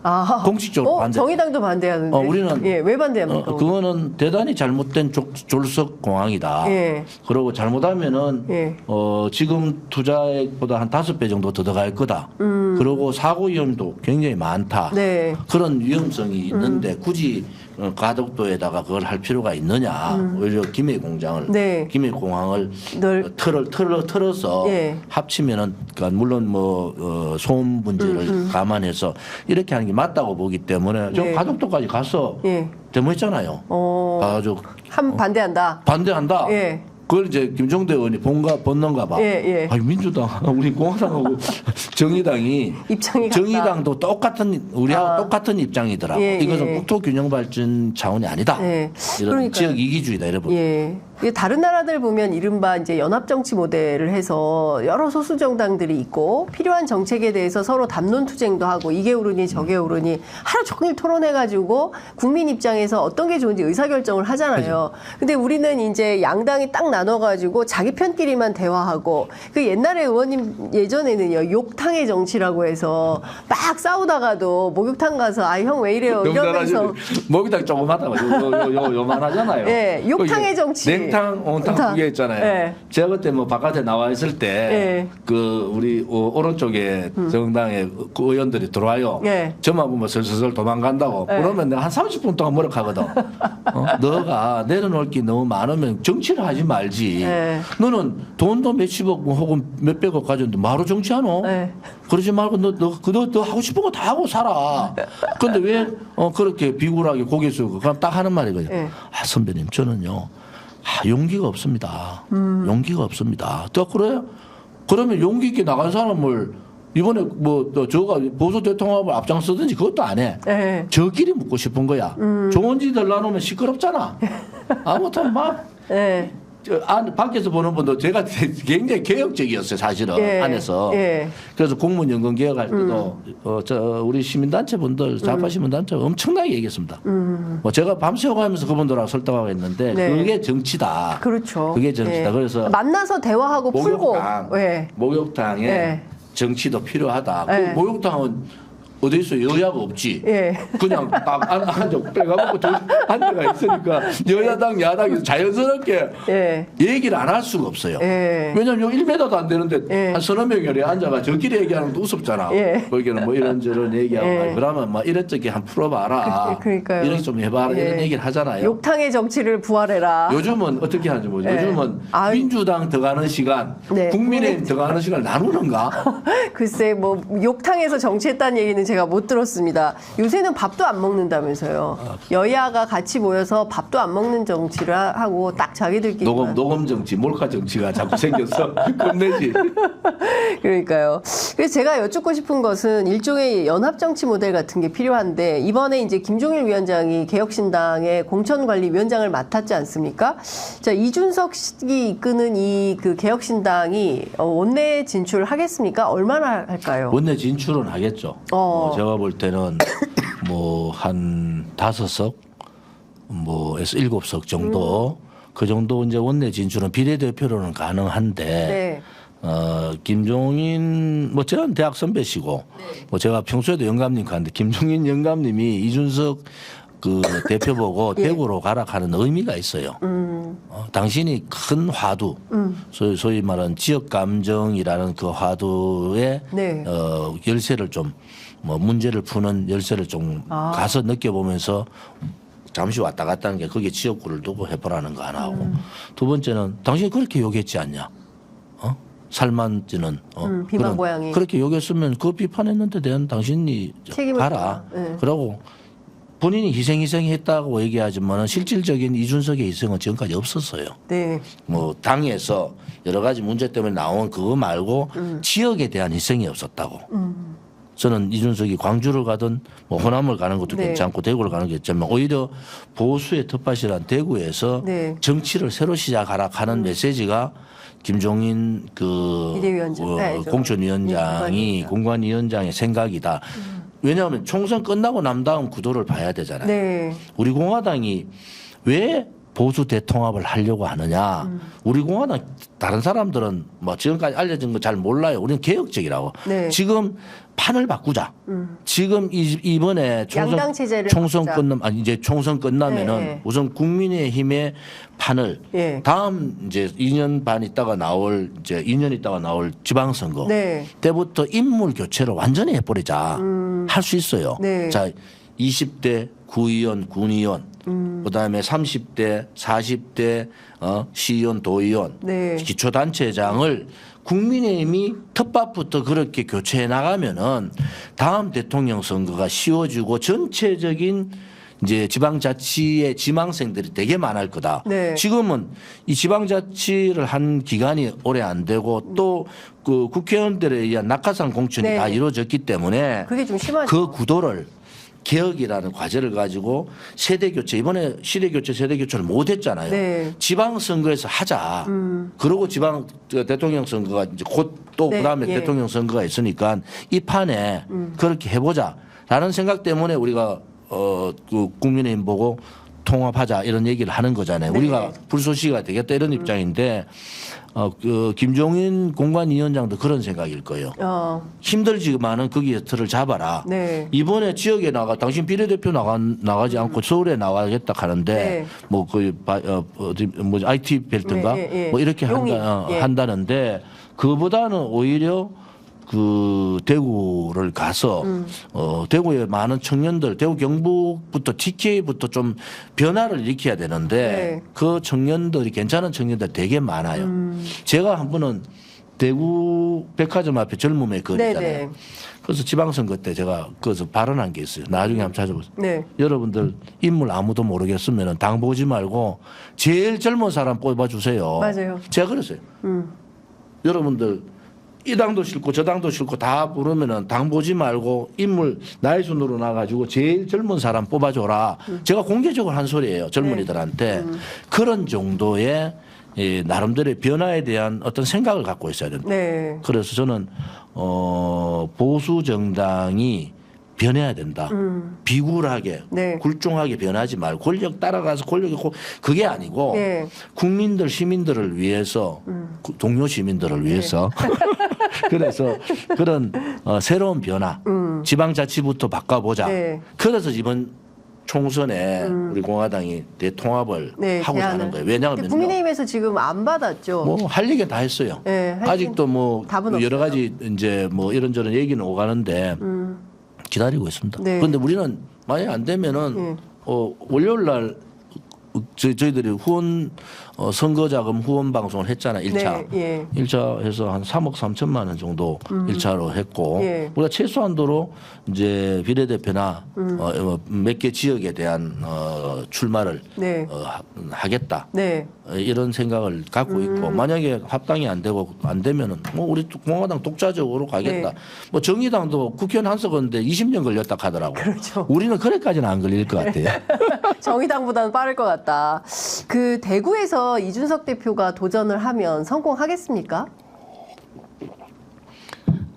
아, 공식적으로 반대. 정의당도 반대하는데. 우리는 예, 왜 반대합니까? 그거는 대단히 잘못된 졸속 공항이다. 예. 그리고 잘못하면은 예. 지금 투자액보다 한 5배 정도 더 들어갈 거다. 그리고 사고 위험도 굉장히 많다. 네. 그런 위험성이 있는데 굳이 가덕도에다가 그걸 할 필요가 있느냐. 오히려 김해공장을 네. 김해공항을 틀어서 예. 합치면은 그러니까 물론 뭐 소음 문제를 감안해서 이렇게 하는 게 맞다고 보기 때문에 저 네. 가덕도까지 가서 예. 데모했잖아요. 가지고 반대한다. 반대한다. 예. 그걸 이제 김종대 의원이 본는가 봐. 예, 예. 아니 민주당, 우리 공화당하고 정의당이 입장이 같다. 정의당도 우리하고 똑같은 입장이더라고. 예, 이것은 예. 국토 균형 발전 차원이 아니다. 예. 이런 그러니까요. 지역 이기주의다 이래 보. 예. 이게 다른 나라들 보면 이른바 이제 연합정치 모델을 해서 여러 소수 정당들이 있고 필요한 정책에 대해서 서로 담론 투쟁도 하고 이게 옳으니 저게 옳으니 하루 종일 토론해가지고 국민 입장에서 어떤 게 좋은지 의사결정을 하잖아요. 근데 우리는 이제 양당이 딱 나눠가지고 자기 편끼리만 대화하고 그 옛날에 의원님 예전에는요 욕탕의 정치라고 해서 막 싸우다가도 목욕탕 가서 아 형 왜 이래요 이러면서 목욕탕 조그마하다. 요만하잖아요. 예, 욕탕의 정치. 냉탕, 온탕 두개 있잖아요. 예. 제가 그때 뭐 바깥에 나와 있을 때 예. 그 우리 오른쪽에 정당의 그 의원들이 들어와요. 예. 저만 보면 슬슬 도망간다고. 예. 그러면 내가 한 30분 동안 뭐라하거든. 너가 내려놓을 게 너무 많으면 정치를 하지 말지. 예. 너는 돈도 몇십억 혹은 몇백억 가졌는데 바로 정치하노? 예. 그러지 말고 너 하고 싶은 거 다 하고 살아. 그런데 왜 그렇게 비굴하게 고개 숙이고 그럼 딱 하는 말이거든요. 예. 선배님 저는요. 용기가 없습니다. 용기가 없습니다. 또 그래요? 그러면 용기 있게 나간 사람을 이번에 뭐 또 저가 보수 대통합을 앞장서든지 그것도 안 해. 예. 저끼리 묻고 싶은 거야. 좋은 짓 들라놓으면 시끄럽잖아. 아무튼 막 예. 밖에서 보는 분도 제가 굉장히 개혁적이었어요, 사실은 예. 안에서. 예. 그래서 공무원연금 개혁할 때도 우리 시민단체 분들, 좌파 시민단체 엄청나게 얘기했습니다. 뭐 제가 밤새워가면서 그분들하고 설득하고 했는데 네. 그게 정치다. 그렇죠. 그게 정치다. 예. 그래서 만나서 대화하고 풀고. 예. 목욕탕에 예. 정치도 필요하다. 예. 그 목욕탕은 어디 있어 여야가 없지. 예. 그냥 딱 앉아 빼가지고 앉아가 있으니까 여야당 야당이 자연스럽게 예. 얘기를 안 할 수가 없어요. 예. 왜냐면 1m도 안 되는데 예. 한 서너 명이 앉아가 저끼리 얘기하는 것도 우습잖아. 예. 거기는 뭐 이런저런 얘기하고 예. 그러면 뭐 이런저런 한번 풀어봐라. 그러니까요. 이렇게 좀 해봐라. 예. 이런 얘기를 하잖아요. 욕탕의 정치를 부활해라. 요즘은 어떻게 하는지 모르죠. 예. 요즘은 아유. 민주당 들어가는 시간, 네. 국민의힘 들어가는 시간을 나누는가? 글쎄 뭐 욕탕에서 정치했다는 얘기는 제가 못 들었습니다. 요새는 밥도 안 먹는다면서요. 여야가 같이 모여서 밥도 안 먹는 정치를 하고 딱 자기들끼리 녹음 정치, 몰카 정치가 자꾸 생겨서 겁내지. 그러니까요. 그래서 제가 여쭙고 싶은 것은 일종의 연합정치 모델 같은 게 필요한데 이번에 이제 김종일 위원장이 개혁신당의 공천관리위원장을 맡았지 않습니까? 자, 이준석 씨이 이끄는 이 그 개혁신당이 원내 진출하겠습니까? 얼마나 할까요? 원내 진출은 하겠죠. 제가 볼 때는 뭐 한 5석, 뭐에서 7석 정도 그 정도 이제 원내 진출은 비례대표로는 가능한데. 네. 김종인 뭐 저는 대학 선배시고 뭐 제가 평소에도 영감님 가는데 김종인 영감님이 이준석 그 대표 보고 예. 대구로 가라 하는 의미가 있어요. 당신이 큰 화두, 소위 말하는 지역 감정이라는 그 화두의 네. 열쇠를 좀 뭐 문제를 푸는 열쇠를 좀 가서 느껴보면서 잠시 왔다 갔다 하는 게 거기에 지역구를 두고 해보라는 거 하나하고 두 번째는 당신이 그렇게 욕했지 않냐? 살만지는 비방 고양이. 그렇게 욕했으면 그 비판했는데 대한 당신이 책임을 가라. 네. 그러고 본인이 희생했다고 얘기하지만 실질적인 이준석의 희생은 지금까지 없었어요. 네. 뭐 당에서 여러 가지 문제 때문에 나온 그거 말고 지역에 대한 희생이 없었다고. 저는 이준석이 광주를 가든 뭐 호남을 가는 것도 네. 괜찮고 대구를 가는 게 괜찮지만 오히려 보수의 텃밭이란 대구에서 네. 정치를 새로 시작하라 하는 메시지가 김종인 그 비대위원장. 네, 공천위원장이 공관위원장의 생각이다. 왜냐하면 총선 끝나고 난 다음 구도를 봐야 되잖아요. 네. 우리 공화당이 왜 보수 대통합을 하려고 하느냐. 우리 공화당 다른 사람들은 뭐 지금까지 알려진 거 잘 몰라요. 우리는 개혁적이라고. 네. 지금 판을 바꾸자. 지금 이번에 양당 체제를 총선 바꾸자. 끝나면 아니 이제 총선 끝나면은 네. 우선 국민의힘의 판을 네. 다음 이제 2년 반 있다가 나올 이제 2년 있다가 나올 지방선거 네. 때부터 인물 교체를 완전히 해버리자. 할 수 있어요. 네. 자 20대 구의원, 군의원, 그다음에 30대, 40대 시의원, 도의원, 네. 기초단체장을 국민의힘이 텃밭부터 그렇게 교체해 나가면은 다음 대통령 선거가 쉬워지고 전체적인 이제 지방자치의 지망생들이 되게 많을 거다. 네. 지금은 이 지방자치를 한 기간이 오래 안 되고 또 그 국회의원들에 의한 낙하산 공천이 네. 다 이루어졌기 때문에 그게 좀 심하죠. 그 구도를 개혁이라는 과제를 가지고 세대 교체 이번에 시대 교체 세대 교체를 못 했잖아요. 네. 지방 선거에서 하자. 그리고 지방 대통령 선거가 이제 곧 또 네, 그다음에 예. 대통령 선거가 있으니까 이 판에 그렇게 해보자라는 생각 때문에 우리가 그 국민의힘 보고 통합하자 이런 얘기를 하는 거잖아요. 네. 우리가 불쏘시개가 되겠다 이런 입장인데 그 김종인 공관위원장도 그런 생각일 거예요. 힘들지만은 거기에 틀을 잡아라. 네. 이번에 지역에 당신 비례대표 나가지 않고 서울에 나가겠다 하는데 네. 뭐 IT 벨트인가 네, 예, 예. 뭐 이렇게 용인, 예. 한다는데 그보다는 오히려 그 대구를 가서 대구의 많은 청년들 대구 경북부터 TK부터 좀 변화를 일으켜야 되는데 네. 그 청년들이 괜찮은 청년들 되게 많아요. 제가 한 번은 대구 백화점 앞에 젊음의 거리잖아요. 네네. 그래서 지방선거 때 제가 거기서 발언한 게 있어요. 나중에 한번 찾아보세요. 네. 여러분들 인물 아무도 모르겠으면 당 보지 말고 제일 젊은 사람 뽑아주세요. 맞아요. 제가 그랬어요. 여러분들 이 당도 싫고 저 당도 싫고 다 부르면은 당 보지 말고 인물 나이 순으로 나가지고 제일 젊은 사람 뽑아줘라. 제가 공개적으로 한 소리예요. 젊은이들한테. 그런 정도의 나름대로의 변화에 대한 어떤 생각을 갖고 있어야 된다. 네. 그래서 저는 보수 정당이 변해야 된다. 비굴하게, 네. 굴종하게 변하지 말고 권력 따라가서 권력이 그게 아니고 네. 국민들 시민들을 위해서 동료 시민들을 위해서 그래서 그런 새로운 변화, 지방자치부터 바꿔보자. 네. 그래서 이번 총선에 우리 공화당이 대통합을 네, 하고자 제안을. 하는 거예요. 왜냐하면 근데 국민의힘에서 지금 안 받았죠. 뭐 할 얘기 다 했어요. 네, 할 아직도 뭐 답은 여러 없어요. 가지 이제 뭐 이런저런 얘기는 오가는데 기다리고 있습니다. 네. 그런데 우리는 만약 안 되면은 월요일 날 저희들이 후원 선거자금 후원 방송을 했잖아요. 1차. 네, 예. 1차 해서 한 3억 3천만 원 정도 1차로 했고 예. 우리가 최소한도로 이제 비례대표나 몇 개 지역에 대한 출마를 네. 하겠다. 네. 이런 생각을 갖고 있고 만약에 합당이 안 되고 안 되면은 뭐 우리 공화당 독자적으로 가겠다. 네. 뭐 정의당도 국회의원 한석인데 20년 걸렸다 하더라고. 그렇죠. 우리는 그래까지는 안 걸릴 것 같아요. 정의당보다는 빠를 것 같다. 그 대구에서 이준석 대표가 도전을 하면 성공하겠습니까?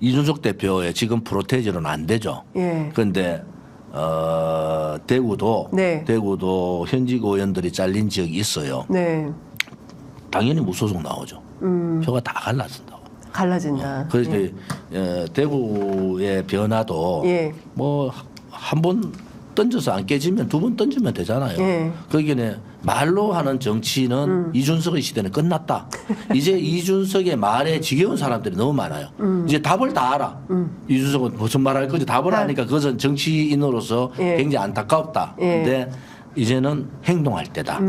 이준석 대표의 지금 프로테이저는 안 되죠. 예. 그런데 대구도 네. 대구도 현직 의원들이 잘린 지역이 있어요. 네. 당연히 무소속 나오죠. 표가 다 갈라진다고. 갈라진다. 그래서 예. 대구의 변화도 예. 뭐 한 번 던져서 안 깨지면 두 번 던지면 되잖아요. 예. 그러기에 말로 하는 정치는 이준석의 시대는 끝났다. 이제 이준석의 말에 지겨운 사람들이 너무 많아요. 이제 답을 다 알아. 이준석은 무슨 말할 건지 답을 아니까 그것은 정치인으로서 예. 굉장히 안타깝다. 예. 근데 이제는 행동할 때다.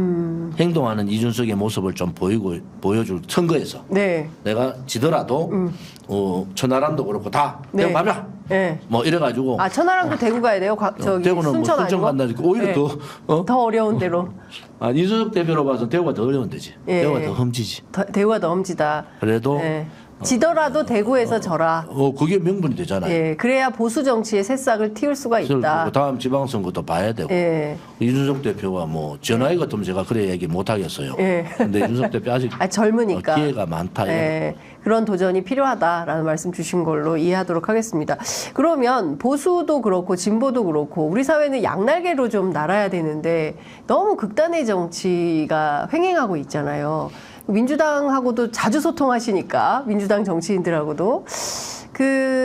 행동하는 이준석의 모습을 좀 보여줄 선거에서 네. 내가 지더라도 천하람도 그렇고 다 네. 내가 밟자. 네. 뭐 이래가지고 천하람도 대구 가야 돼요? 저기 대구는 순천 뭐 순천 아니고? 간다니까 오히려 네. 더 어려운 대로. 이준석 대표로 봐서 대구가 더 어려운 데지. 예. 대구가 더 험지지. 대구가 더 험지다. 그래도 네. 지더라도 대구에서 져라. 그게 명분이 되잖아요. 예, 그래야 보수 정치의 새싹을 틔울 수가 있다. 다음 지방선거도 봐야 되고. 예. 이준석 대표가 뭐 전화기 같으면 제가 그래 얘기 못 하겠어요. 예. 근데 이준석 대표 아직 젊으니까 기회가 많다. 예. 그런 도전이 필요하다라는 말씀 주신 걸로 이해하도록 하겠습니다. 그러면 보수도 그렇고 진보도 그렇고 우리 사회는 양날개로 좀 날아야 되는데 너무 극단의 정치가 횡행하고 있잖아요. 민주당하고도 자주 소통하시니까 민주당 정치인들하고도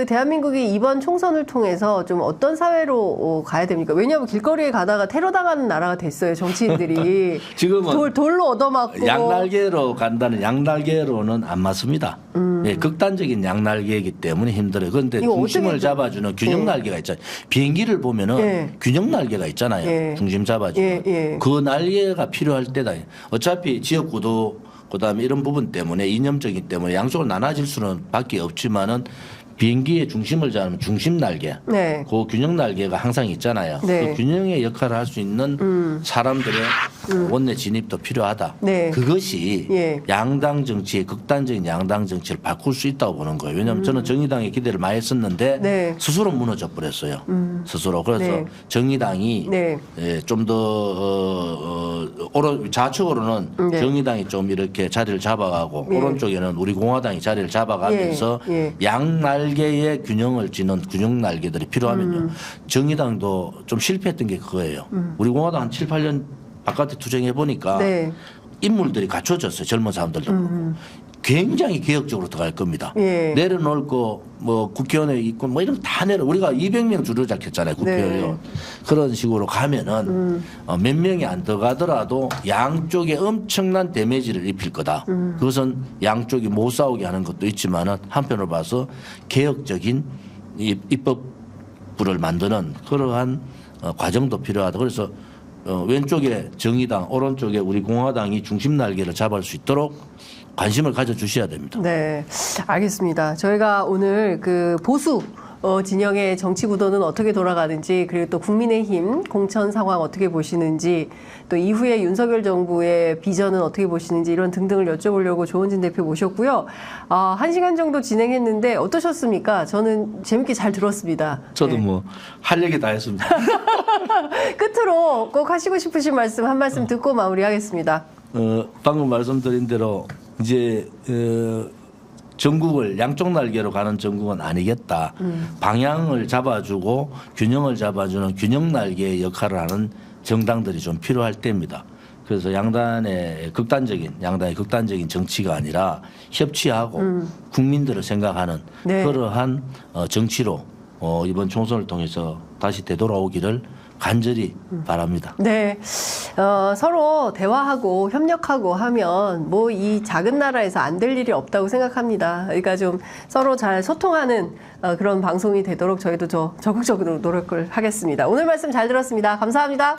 대한민국이 이번 총선을 통해서 좀 어떤 사회로 가야 됩니까? 왜냐하면 길거리에 가다가 테러 당하는 나라가 됐어요. 정치인들이 지금은 돌로 얻어맞고 양날개로 간다는 양날개로는 안 맞습니다. 예, 극단적인 양날개이기 때문에 힘들어요. 그런데 중심을 잡아주는 균형 날개가 있잖아요. 비행기를 보면은 균형 날개가 있잖아요. 중심 잡아주는 그 날개가 필요할 때다. 어차피 지역구도 그다음에 이런 부분 때문에 이념적인 때문에 양쪽으로 나눠질 수는 밖에 없지만은 비행기의 중심을 잡는 중심 날개, 그 균형 날개가 항상 있잖아요. 그 균형의 역할을 할 수 있는 사람들의 원내 진입도 필요하다. 그것이 양당 정치의 극단적인 양당 정치를 바꿀 수 있다고 보는 거예요. 왜냐하면 저는 정의당에 기대를 많이 했었는데 스스로 무너져 버렸어요. 스스로. 그래서 정의당이 좀 더 좌측으로는 정의당이 좀 이렇게 자리를 잡아가고 오른쪽에는 우리 공화당이 자리를 잡아가면서 양날개의 균형을 지는 균형 날개들이 필요하면요. 정의당도 좀 실패했던 게 그거예요. 우리 공화당 한 7, 8년 바깥에 투쟁해 보니까 인물들이 갖춰졌어요. 젊은 사람들도. 굉장히 개혁적으로 들어갈 겁니다. 내려놓을 거 뭐 국회의원에 있고 뭐 이런 거 다 우리가 200명 줄을 잡혔잖아요. 국회의원. 그런 식으로 가면은 몇 명이 안 들어가더라도 양쪽에 엄청난 데미지를 입힐 거다. 그것은 양쪽이 못 싸우게 하는 것도 있지만은 한편으로 봐서 개혁적인 입법부를 만드는 그러한 과정도 필요하다. 그래서 왼쪽에 정의당, 오른쪽에 우리 공화당이 중심 날개를 잡을 수 있도록 관심을 가져주셔야 됩니다. 네, 알겠습니다. 저희가 오늘 보수 진영의 정치 구도는 어떻게 돌아가는지, 그리고 또 국민의힘 공천 상황 어떻게 보시는지, 또 이후에 윤석열 정부의 비전은 어떻게 보시는지 이런 등등을 여쭤보려고 조원진 대표 모셨고요. 1시간 정도 진행했는데 어떠셨습니까? 저는 재밌게 잘 들었습니다. 저도 뭐 할 얘기 다 했습니다. 끝으로 꼭 하시고 싶으신 말씀 한 말씀 듣고 마무리하겠습니다. 방금 말씀드린 대로 이제 전국을 양쪽 날개로 가는 전국은 아니겠다. 방향을 잡아주고 균형을 잡아주는 균형 날개의 역할을 하는 정당들이 좀 필요할 때입니다. 그래서 양당의 극단적인 정치가 아니라 협치하고 국민들을 생각하는 그러한 정치로 이번 총선을 통해서 다시 되돌아오기를 간절히 바랍니다. 네, 서로 대화하고 협력하고 하면 뭐 이 작은 나라에서 안 될 일이 없다고 생각합니다. 그러니까 좀 서로 잘 소통하는 그런 방송이 되도록 저희도 적극적으로 노력을 하겠습니다. 오늘 말씀 잘 들었습니다. 감사합니다.